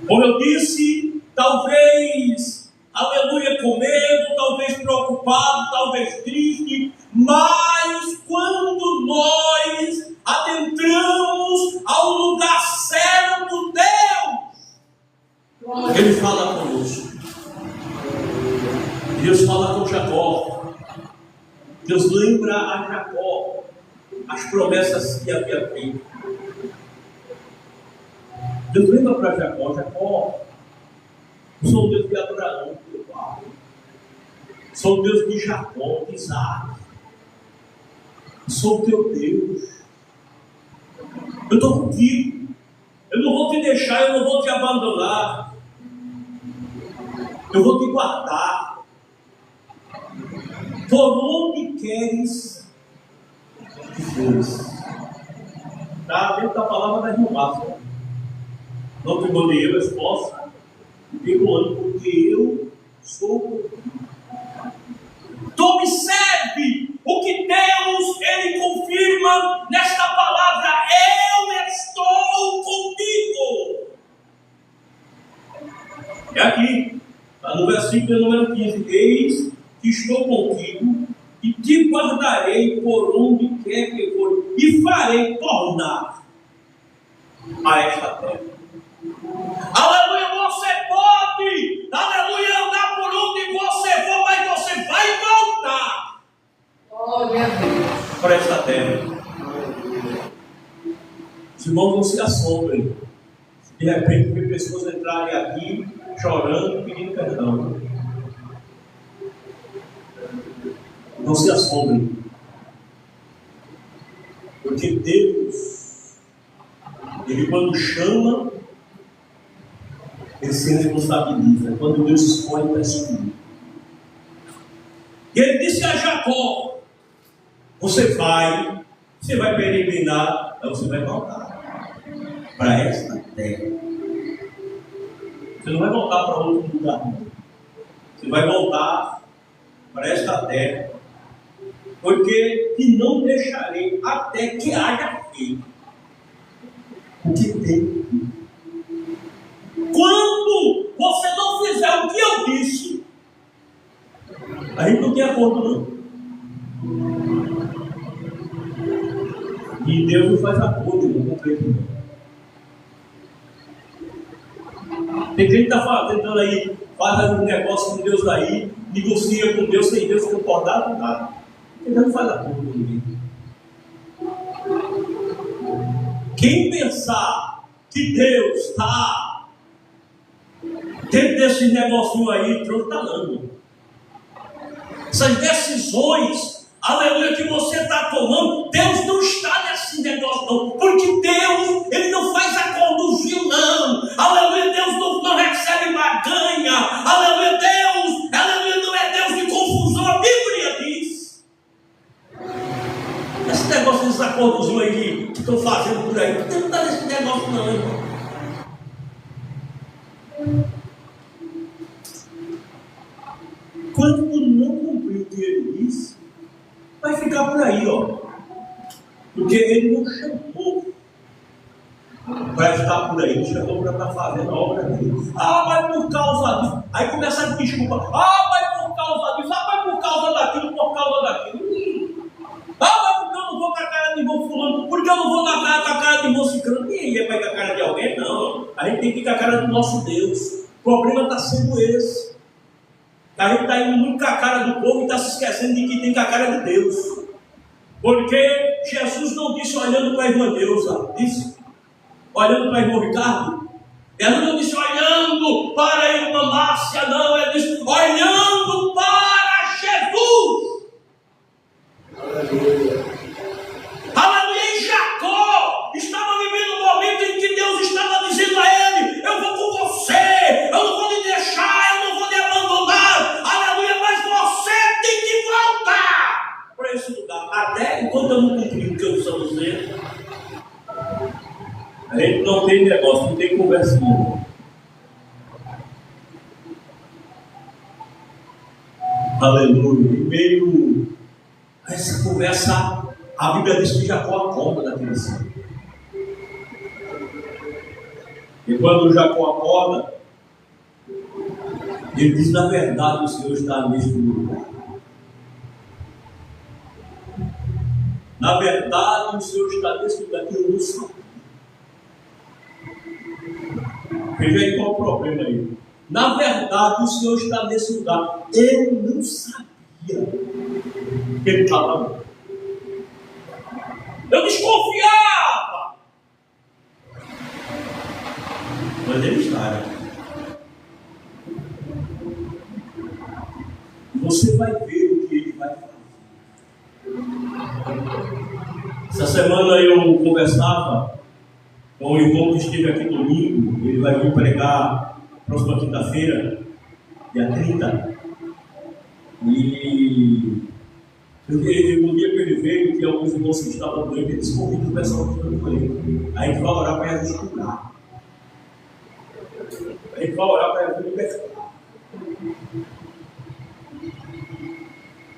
Como eu disse, talvez, aleluia, com medo, talvez preocupado, talvez triste, mas quando nós adentramos ao lugar certo, Deus, ele fala conosco. Deus fala com Jacó. Deus lembra a Jacó as promessas que havia feito. Deus lembra para Jacó: Jacó, eu sou o Deus de Abraão, teu pai. Sou o Deus de Jacó, de Isaac. Sou o teu Deus. Eu estou contigo. Eu não vou te deixar, eu não vou te abandonar. Eu vou te guardar. Por onde queres que fores. Está dentro da palavra da Jeová. Não te mandei eu, esposa, e digo ano, porque eu sou contigo. Então observe o que Deus, ele confirma nesta palavra: eu estou contigo. É aqui, está no versículo número 15: eis que estou contigo e te guardarei por onde quer que for, e farei tornar a esta terra. Aleluia, você pode, aleluia, andar por onde você for, mas você vai voltar para esta terra. Os irmãos não se assombrem se de repente vê pessoas entrarem aqui chorando e pedindo perdão. Não se assombrem, porque Deus, ele quando chama, ele se responsabiliza. Quando Deus escolhe, para escolher. E ele disse a Jacó: você vai peregrinar, então você vai voltar para esta terra. Você não vai voltar para outro lugar, não. Você vai voltar para esta terra, porque que não deixarei até que haja feito o que tem. Quando você não fizer o que eu disse, a gente não tem acordo, não. E Deus não faz acordo, não acredito. Tem gente que está tentando aí, faz um negócio com Deus aí, negocia com Deus sem Deus concordar com nada. Ele não faz acordo com ninguém. Quem pensar que Deus está dentro desse negocinho aí, está dando. Essas decisões, aleluia, que você está tomando, Deus não está nesse negócio não, porque Deus, ele não faz acordo vil não, aleluia, Deus não recebe barganha, aleluia, Deus, aleluia, não é Deus de confusão, a Bíblia diz. Esse negócio desses acordos aí que estão fazendo por aí, Deus não está nesse negócio não, irmão. ficar por aí, ó. Porque ele não chamou para estar por aí, chamou para estar fazendo a obra dele. Ah, mas por causa disso. Aí começa a desculpa. Ah, mas por causa disso. Ah, mas por causa daquilo, por causa daquilo. Ah, mas porque eu não vou com a cara de irmão fulano, porque eu não vou com a cara de irmão ciclano. Ninguém é para ir com a cara de alguém, não. A gente tem que ir com a cara do nosso Deus. O problema está sendo esse. A gente está indo muito com a cara do povo e está se esquecendo de que tem com a cara de Deus. Porque Jesus não disse olhando para a irmã Deusa, disse olhando para a irmã Ricardo. Ela não disse olhando para a irmã Márcia, não. Ela disse olhando para Jesus. Aleluia. Aleluia. E Jacó estava vivendo um momento em que Deus estava dizendo a ele: eu vou com você, eu não vou lhe deixar, eu não vou lhe abandonar. Aleluia. Mas você tem que voltar para esse lugar. Até enquanto eu não cumprir o que eu estou dizendo, a gente não tem negócio, não tem conversinha. Aleluia. E meio a essa conversa, a Bíblia diz que Jacó acorda daquele sonho. E quando Jacó acorda, ele diz: na verdade o Senhor está neste lugar. Na verdade o Senhor está nesse lugar que eu não sabia. Veja aí qual é o problema aí. Na verdade o Senhor está nesse lugar. Eu não sabia que ele estava lá. Eu desconfiava. Mas ele está. Você vai ver o que ele vai fazer. Essa semana eu conversava com o irmão que esteve aqui domingo. Ele vai vir pregar próxima quinta-feira, dia 30. E no dia que ele veio, que alguns irmãos que estavam doentes, ele disse: convida o pessoal que está com ele. Aí a gente vai orar para Jesus curar. A gente vai orar para Jesus libertar.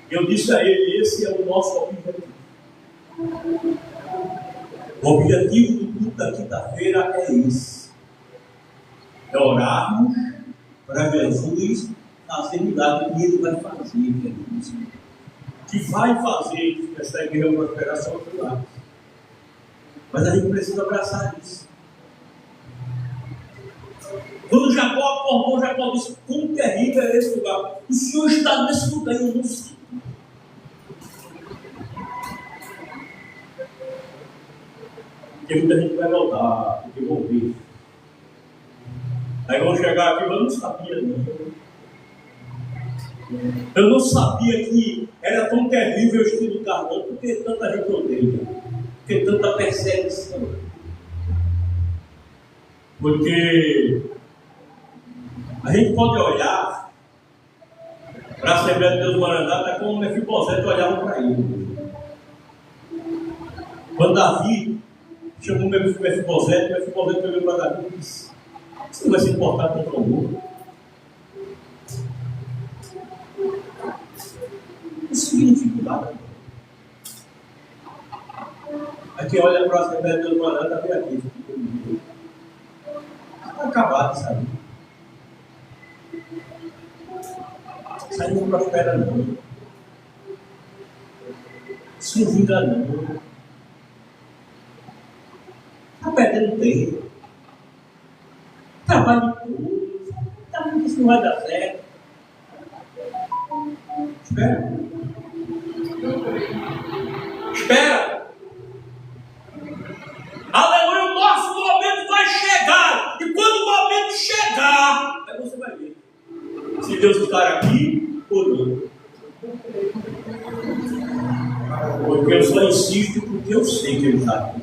Eu disse a ele: esse é o nosso objetivo. O objetivo do culto da quinta-feira é esse: é orarmos para Jesus fazer milagre que ele vai fazer, queridos. Que vai fazer essa igreja prosperar só outro lado. Mas a gente precisa abraçar isso. Quando Jacó acordou, Jacó disse: quão terrível é esse lugar. O Senhor está nesse lugar e eu não sei. Porque muita gente vai voltar, porque vão ver. Aí vão chegar aqui: eu não sabia, não. Eu não sabia que era tão terrível este lugar, não. Porque tanta gente odeia, porque tanta perseguição. Porque a gente pode olhar para a Assembleia de Deus Maranata como Mefibosete olhava para ele. Quando Davi chamou Mefibosete olhou para Davi e disse: você não vai se importar com o mundo? Não significa nada. Aqui olha para a Assembleia de Deus Maranata, vê aqui. Está acabado, sabe? Isso aí não prospera, não. Isso não vinga, não. Está perdendo tempo. Trabalho tudo. Está vendo que isso não vai dar certo. Espera. Espera. Aleluia, o nosso momento vai chegar. E quando o momento chegar, aí você vai ver se Deus está aqui ou não. Porque eu só insisto porque eu sei que Ele está aqui.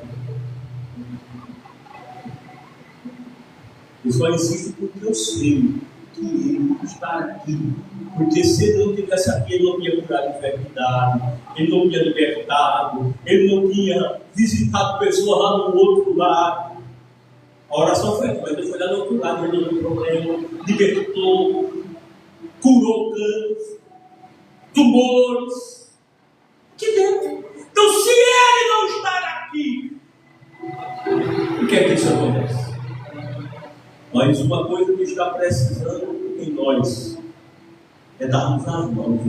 Eu só insisto porque eu sei que Ele está aqui. Porque se Ele não estivesse aqui, Ele não tinha curado enfermidade, Ele não tinha libertado, Ele não tinha visitado pessoas lá no outro lado. A oração foi, mas Ele foi lá no outro lado, resolveu o problema, libertou, curou câncer, tumores. Aqui dentro. Então, se ele não estar aqui, o que é que isso acontece? Mas uma coisa que está precisando em nós é darmos as mãos.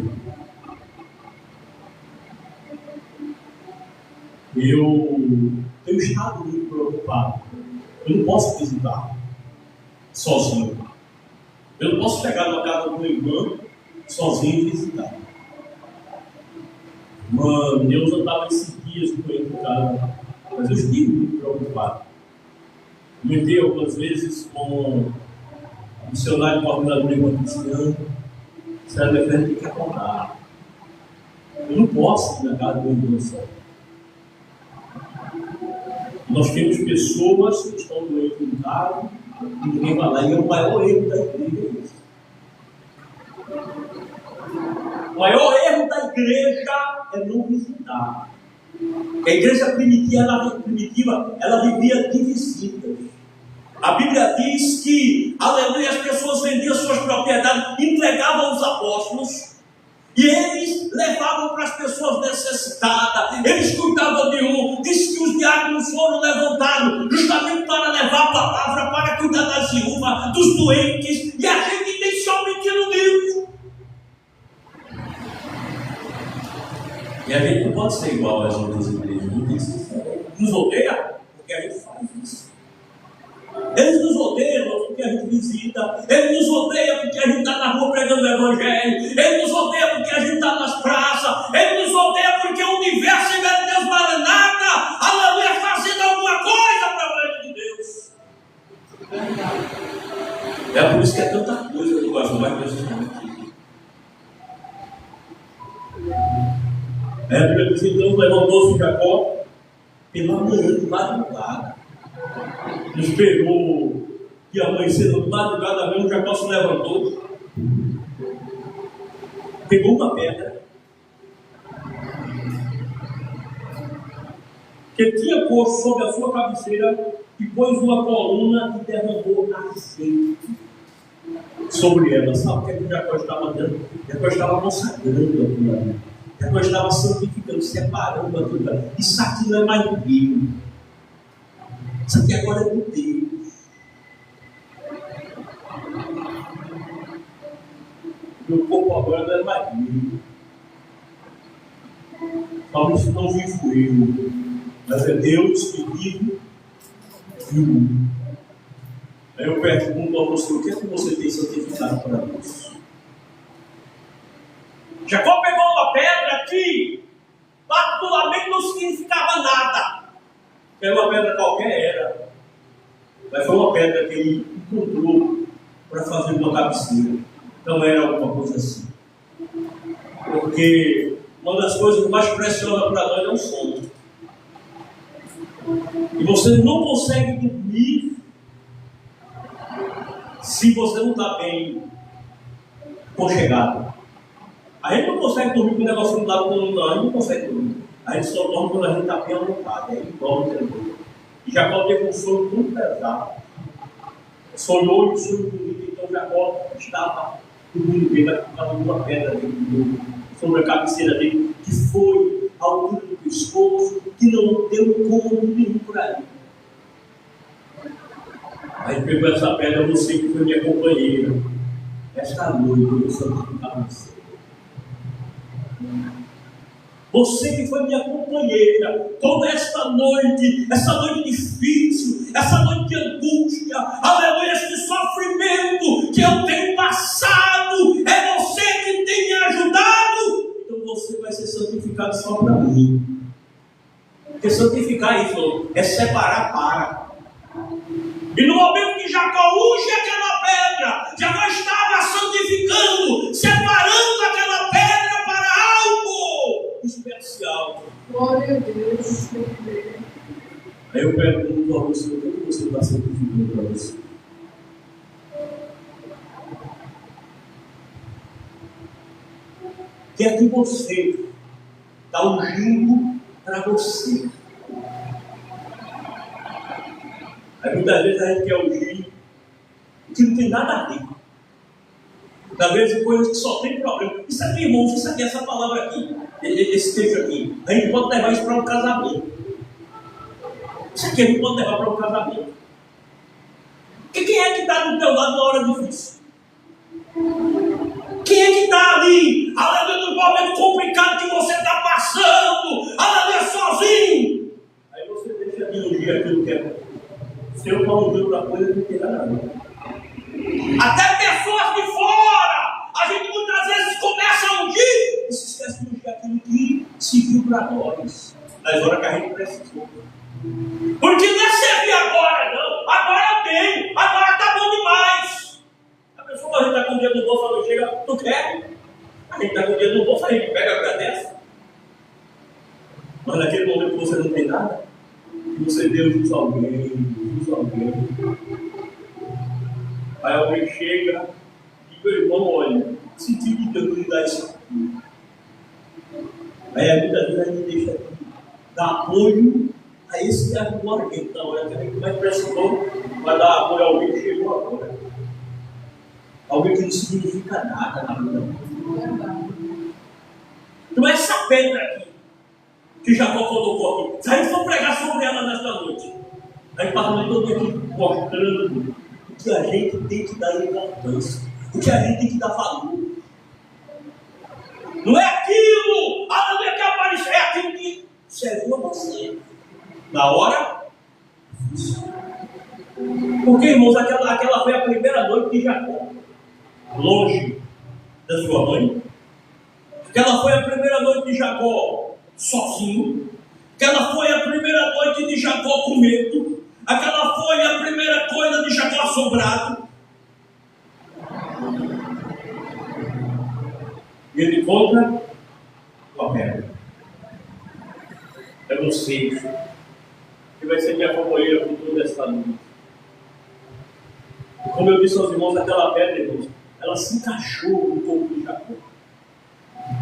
Eu tenho estado muito preocupado. Eu não posso visitar sozinho. Eu não posso chegar na casa do meu irmão sozinho e visitar. Mano, Deus andava esses dias com ele em casa, mas eu estive muito preocupado. Me dei algumas vezes com o missionário coordenador de irmã cristiana. Você tem que acordar. Eu não posso ir na casa do meu irmão só. Nós temos pessoas que estão doentes em casa e ninguém vai lá, e é o maior erro da igreja. O maior erro da igreja é não visitar. A igreja primitiva, ela vivia de visitas. A Bíblia diz que, aleluia, as pessoas vendiam suas propriedades, entregavam aos apóstolos, e eles levavam para as pessoas necessitadas, eles cuidavam de um. Diz que os diáconos foram levantados justamente para levar a palavra, para cuidar das viúvas, dos doentes, e a gente tem somente no Deus. E a gente não pode ser igual às outras igrejas. Nos odeia porque a gente faz isso. Eles nos odeiam porque a gente visita. Eles nos odeiam porque a gente está na rua pregando o evangelho. Eles nos odeiam porque a gente está nas praças. Eles nos odeiam porque o universo em vez de Deus vale nada. Aleluia, fazendo alguma coisa para o reino de Deus. É por isso que é tanta coisa que eu gosto mais de Jesus aqui. A Bíblia diz que Deus levantou-se Jacó pela manhã de madrugada. Esperou que amanhecendo de madrugada mesmo, Jacó se levantou, pegou uma pedra que tinha posto sobre a sua cabeceira e pôs uma coluna e derramou azeite sobre ela. Sabe o que é que Jacó estava dando? Jacó estava consagrando aquilo ali. Jacó estava santificando, separando aquilo ali. Isso aqui não é mais do Deus. Isso aqui agora é do Deus. Meu corpo agora não é mais meu. Talvez isso não vivo eu, mas é Deus que vive vivo. Aí eu pergunto a você, o que é que você tem santificado para Deus? Jacó pegou uma pedra que particularmente não significava nada. Era uma pedra qualquer, era. Mas foi uma pedra que ele encontrou para fazer uma cabeceira. Não era alguma coisa assim. Porque uma das coisas mais preciosas para nós é o sono. E você não consegue dormir se você não está bem conchegado. A gente não consegue dormir com o negócio do lado, não, a gente não consegue dormir. A gente só dorme quando a gente está bem alocado, aí dorme também. E Jacó teve um sonho muito pesado. Sonhou e o sonho bonito, então Jacó estava dormindo bem, mas estava uma pedra dele, sobre a cabeceira dele, que foi à altura do pescoço, que não deu cômodo nenhum por aí. Aí pegou essa pedra, você que foi minha companheira. Esta noite eu santificar você. Você que foi minha companheira, toda esta noite, essa noite difícil, essa noite de angústia, aleluia, esse sofrimento que eu tenho passado, é você que tem me ajudado. Então você vai ser santificado só para mim. Porque santificar isso é separar para. E no momento que Jacó unge aquela pedra, Jacó estava santificando, separando aquela pedra para algo especial. Glória a Deus. Aí eu pergunto a você, o que você está santificando para você? O que é que você está ungindo para você? Aí muitas vezes a gente quer ungir que não tem nada a ver. Muitas vezes coisas que só tem problema. Isso aqui, irmãos, isso aqui, essa palavra aqui. esse texto aqui, a gente pode levar isso para um casamento. Isso aqui a gente pode levar para um casamento. Porque quem é que está do teu lado na hora difícil? Quem é que está ali, aleluia, no momento complicado que você está passando, aleluia, sozinho? Aí você deixa de ungir aquilo que é seu para ungir outra coisa que não tem nada a ver. Até pessoas de fora, a gente muitas vezes começa a ungir e se esquece de ungir aquilo que serviu para nós, nas horas que a gente precisou. Porque não é servir agora, não. Agora eu tenho, agora está bom demais. A pessoa, quando a gente está com o dinheiro no bolso, quando chega, tu quer? A gente está com o dinheiro no bolso, a gente pega, agradece. Mas naquele momento que você não tem nada, você Deus usa alguém. Aí alguém chega e meu irmão, olha, senti que Deus me dá isso aqui. Aí muitas vezes a gente deixa aqui, dá apoio a esse que ajudou a gente. Não, é que a gente vai precisou, vai dar apoio a alguém que chegou agora. Alguém que não significa nada na vida. Então essa pedra aqui, que Jacó colocou aqui, se a gente for pregar sobre ela nesta noite, a gente passa todo dia aqui mostrando o que a gente tem que dar importância, o que a gente tem que dar valor. Não é aquilo, aleluia, que aparece, é aquilo que serviu a você na hora. Porque, irmãos, aquela foi a primeira noite de Jacó, longe da sua mãe. Aquela foi a primeira noite de Jacó sozinho. Aquela foi a primeira noite de Jacó com medo. Aquela foi a primeira coisa de Jacó assombrado. E ele encontra uma pedra. É você que vai ser minha companheira por toda esta noite. Como eu disse aos irmãos, aquela pedra, irmãos, ela se encaixou no corpo de Jacó.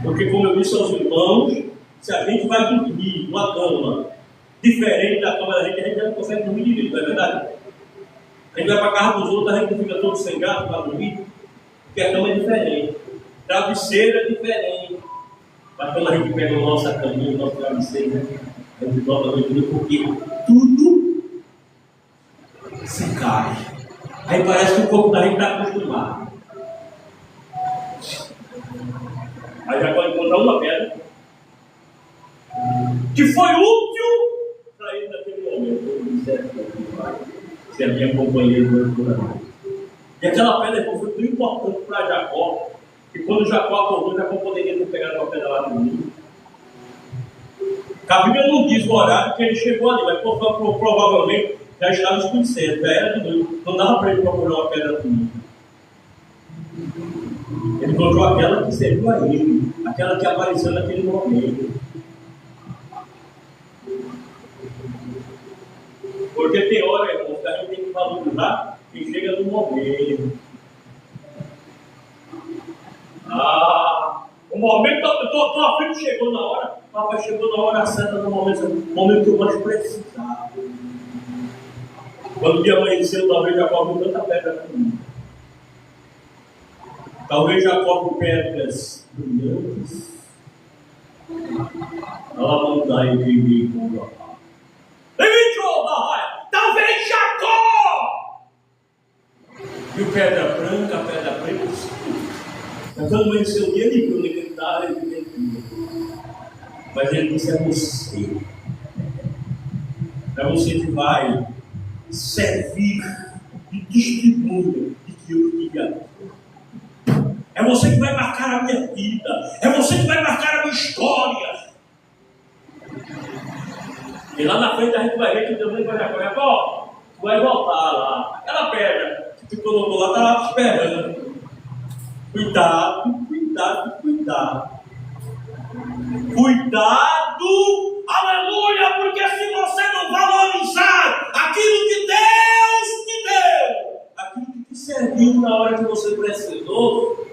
Porque, como eu disse aos irmãos, se a gente vai dormir numa cama diferente da cama da gente, a gente já não consegue dormir direito, não é verdade? A gente vai para a casa dos outros, a gente fica todo sem gato para dormir, porque a cama é diferente, travesseiro é diferente. Mas quando a gente pega a nossa caminha, o nosso travesseiro, a gente dobra a noite, porque tudo se cai. Aí parece que o corpo da gente está acostumado. Aí já pode encontrar uma pedra que foi útil para ele naquele momento. Se a minha companheira não for nada. E aquela pedra foi tão importante para Jacó, que quando Jacó acordou, Jacó poderia ter pegado uma pedra lá no mundo. A Bíblia não diz o horário que ele chegou ali, mas provavelmente já estava escurecendo, já era de noite. Não dava para ele procurar uma pedra no mundo. Ele encontrou aquela que serviu a ele, aquela que apareceu naquele momento. Porque tem hora, irmão, que a gente tem que valorizar quem chega no momento. O momento, tua filha chegou na hora, papai chegou na hora certa, no momento que eu mais precisava. Quando o dia amanheceu, talvez Jacó viu tanta pedra comigo. Talvez Jacó com pedras brilhantes. Ela mandar e viver com o Jacó. Talvez Jacó viu pedra branca, pedra preta. Mas quando amanheceu o dia, ele viu naquele estava, ele viu. Mas ele disse: é você. É você que vai servir de testemunho de que eu estive aqui. É você que vai marcar a minha vida. É você que vai marcar a minha história. E lá na frente a gente vai ver que Deus vai dizer: ó, tu vai voltar lá. Aquela pedra que tu colocou lá está lá te esperando. Cuidado, cuidado, cuidado. Cuidado, aleluia, porque se você não valorizar aquilo que Deus te deu, aquilo que te serviu na hora que você precisou,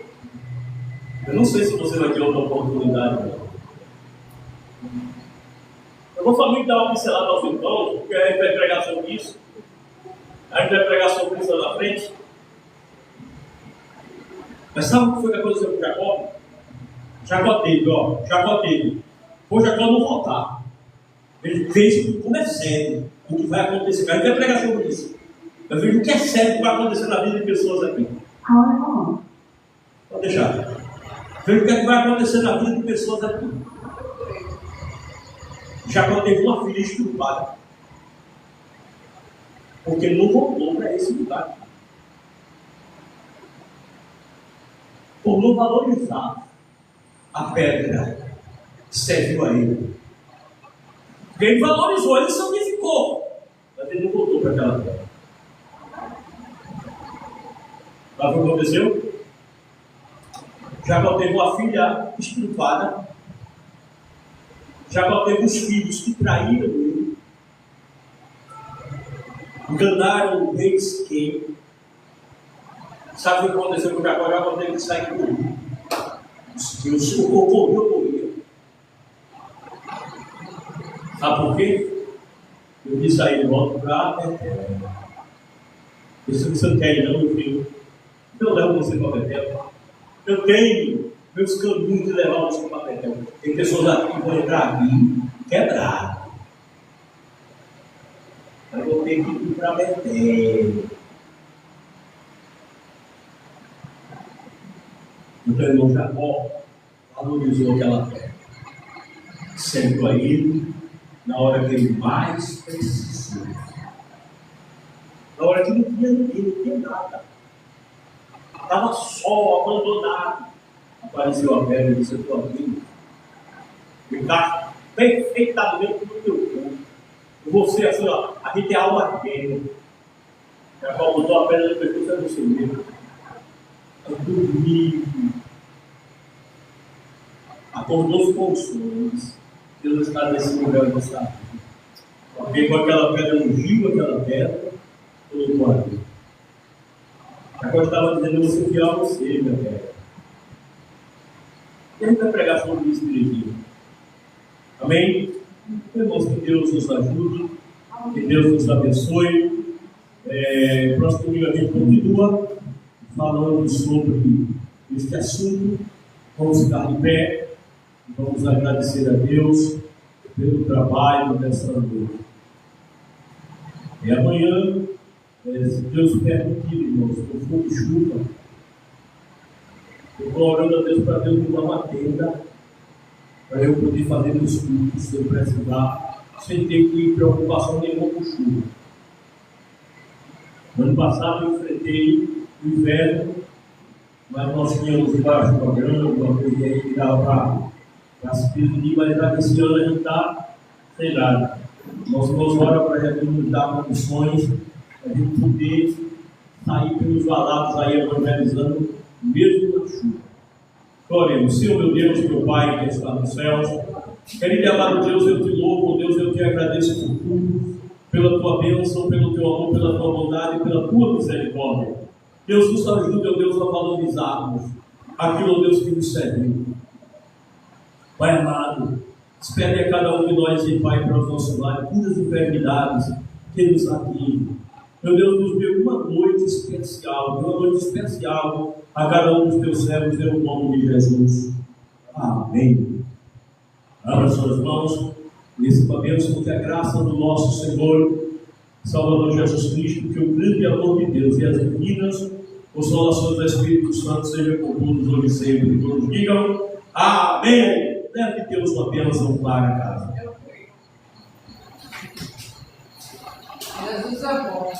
eu não sei se você vai ter outra oportunidade, não. Eu vou somente dar uma pincelada aos irmãos, porque a gente vai pregar sobre isso. A gente vai pregar sobre isso lá na frente. Mas sabe o que foi que aconteceu com Jacó? Jacó teve. Pô, Jacó não voltar. Ele fez como é sério o que vai acontecer. A gente vai pregar sobre isso. Eu vejo o que é sério que vai acontecer na vida de pessoas aqui. Pode deixar. Veja o que é que vai acontecer na vida de pessoas aqui. Jacó teve uma filha estrupada, porque ele não voltou para esse lugar. Por não valorizar a pedra que serviu a ele. Porque ele valorizou, ele santificou, mas ele não voltou para aquela pedra. Sabe o que aconteceu? Jacó teve uma filha estrupada. Jacó teve os filhos que traíram ele, enganaram o rei de Siquém. Sabe o que aconteceu com Jacó? Jacó teve que sair correndo. Se o senhor corria. Sabe por quê? Eu disse a ele: volta para Betel. Você não quer ir, não, meu filho? Eu levo você para Betel. Eu tenho meus caminhos de levar você para Betel. Tem pessoas aqui que vão entrar aqui quebrar. Eu vou ter que ir para Betel. Então, irmão Jacó valorizou aquela terra. Serviu a ele na hora que ele mais precisou. Na hora que não tinha ninguém, não tinha nada. Estava só, abandonado. Apareceu a pedra e disse: eu estou aqui. Está perfeitamente no teu corpo. E você, assim, ó, a gente é alma gêmea. Jacó botou a pedra no pescoço do seu medo. Eu dormi. Acordou-se com os sonhos. Deus está nesse lugar do sábado. Pegou aquela pedra, ungiu aquela pedra, colocou ali. Jacó estava dizendo: eu vou ser fiel a você, minha pedra. E a gente vai pregar sobre isso direitinho. Amém? Irmãos, que Deus nos ajude, que Deus nos abençoe. Próximo domingo a gente continua falando sobre este assunto. Vamos ficar de pé e vamos agradecer a Deus pelo trabalho dessa noite. E amanhã, se Deus permitir, irmãos, com fogo de chuva, eu estou orando a Deus para Deus me dar uma tenda para eu poder fazer meus cultos sem precisar, sem ter que preocupação nenhuma com chuva. No ano passado eu enfrentei o inverno, mas nós tínhamos embaixo uma grama, uma coisa aí que dava para se pedir, mas esse ano a gente está sem nada. Nós vamos orar para nos dar condições, para a gente poder sair pelos valados aí evangelizando, mesmo na chuva. Oremos. Senhor meu Deus, meu Pai que está nos céus, querido e amado Deus, eu te louvo, Deus, eu te agradeço por tudo, pela tua bênção, pelo teu amor, pela tua bondade e pela tua misericórdia. Deus, nos ajude, ó Deus, a valorizarmos aquilo, ó Deus, que nos serviu. Pai amado, espere a cada um de nós, e Pai, para os nossos lares, curas enfermidades que nos atingem. Meu Deus, nos dê uma noite especial a cada um dos teus servos, no nome de Jesus. Amém. Abra suas mãos, receba a bênção, que a graça do nosso Senhor, Salvador Jesus Cristo, que o grande amor de Deus e as divinas consolações do Espírito Santo sejam com todos hoje e sempre. E todos digam amém. Deve Deus uma bênção para a casa. Jesus é bom.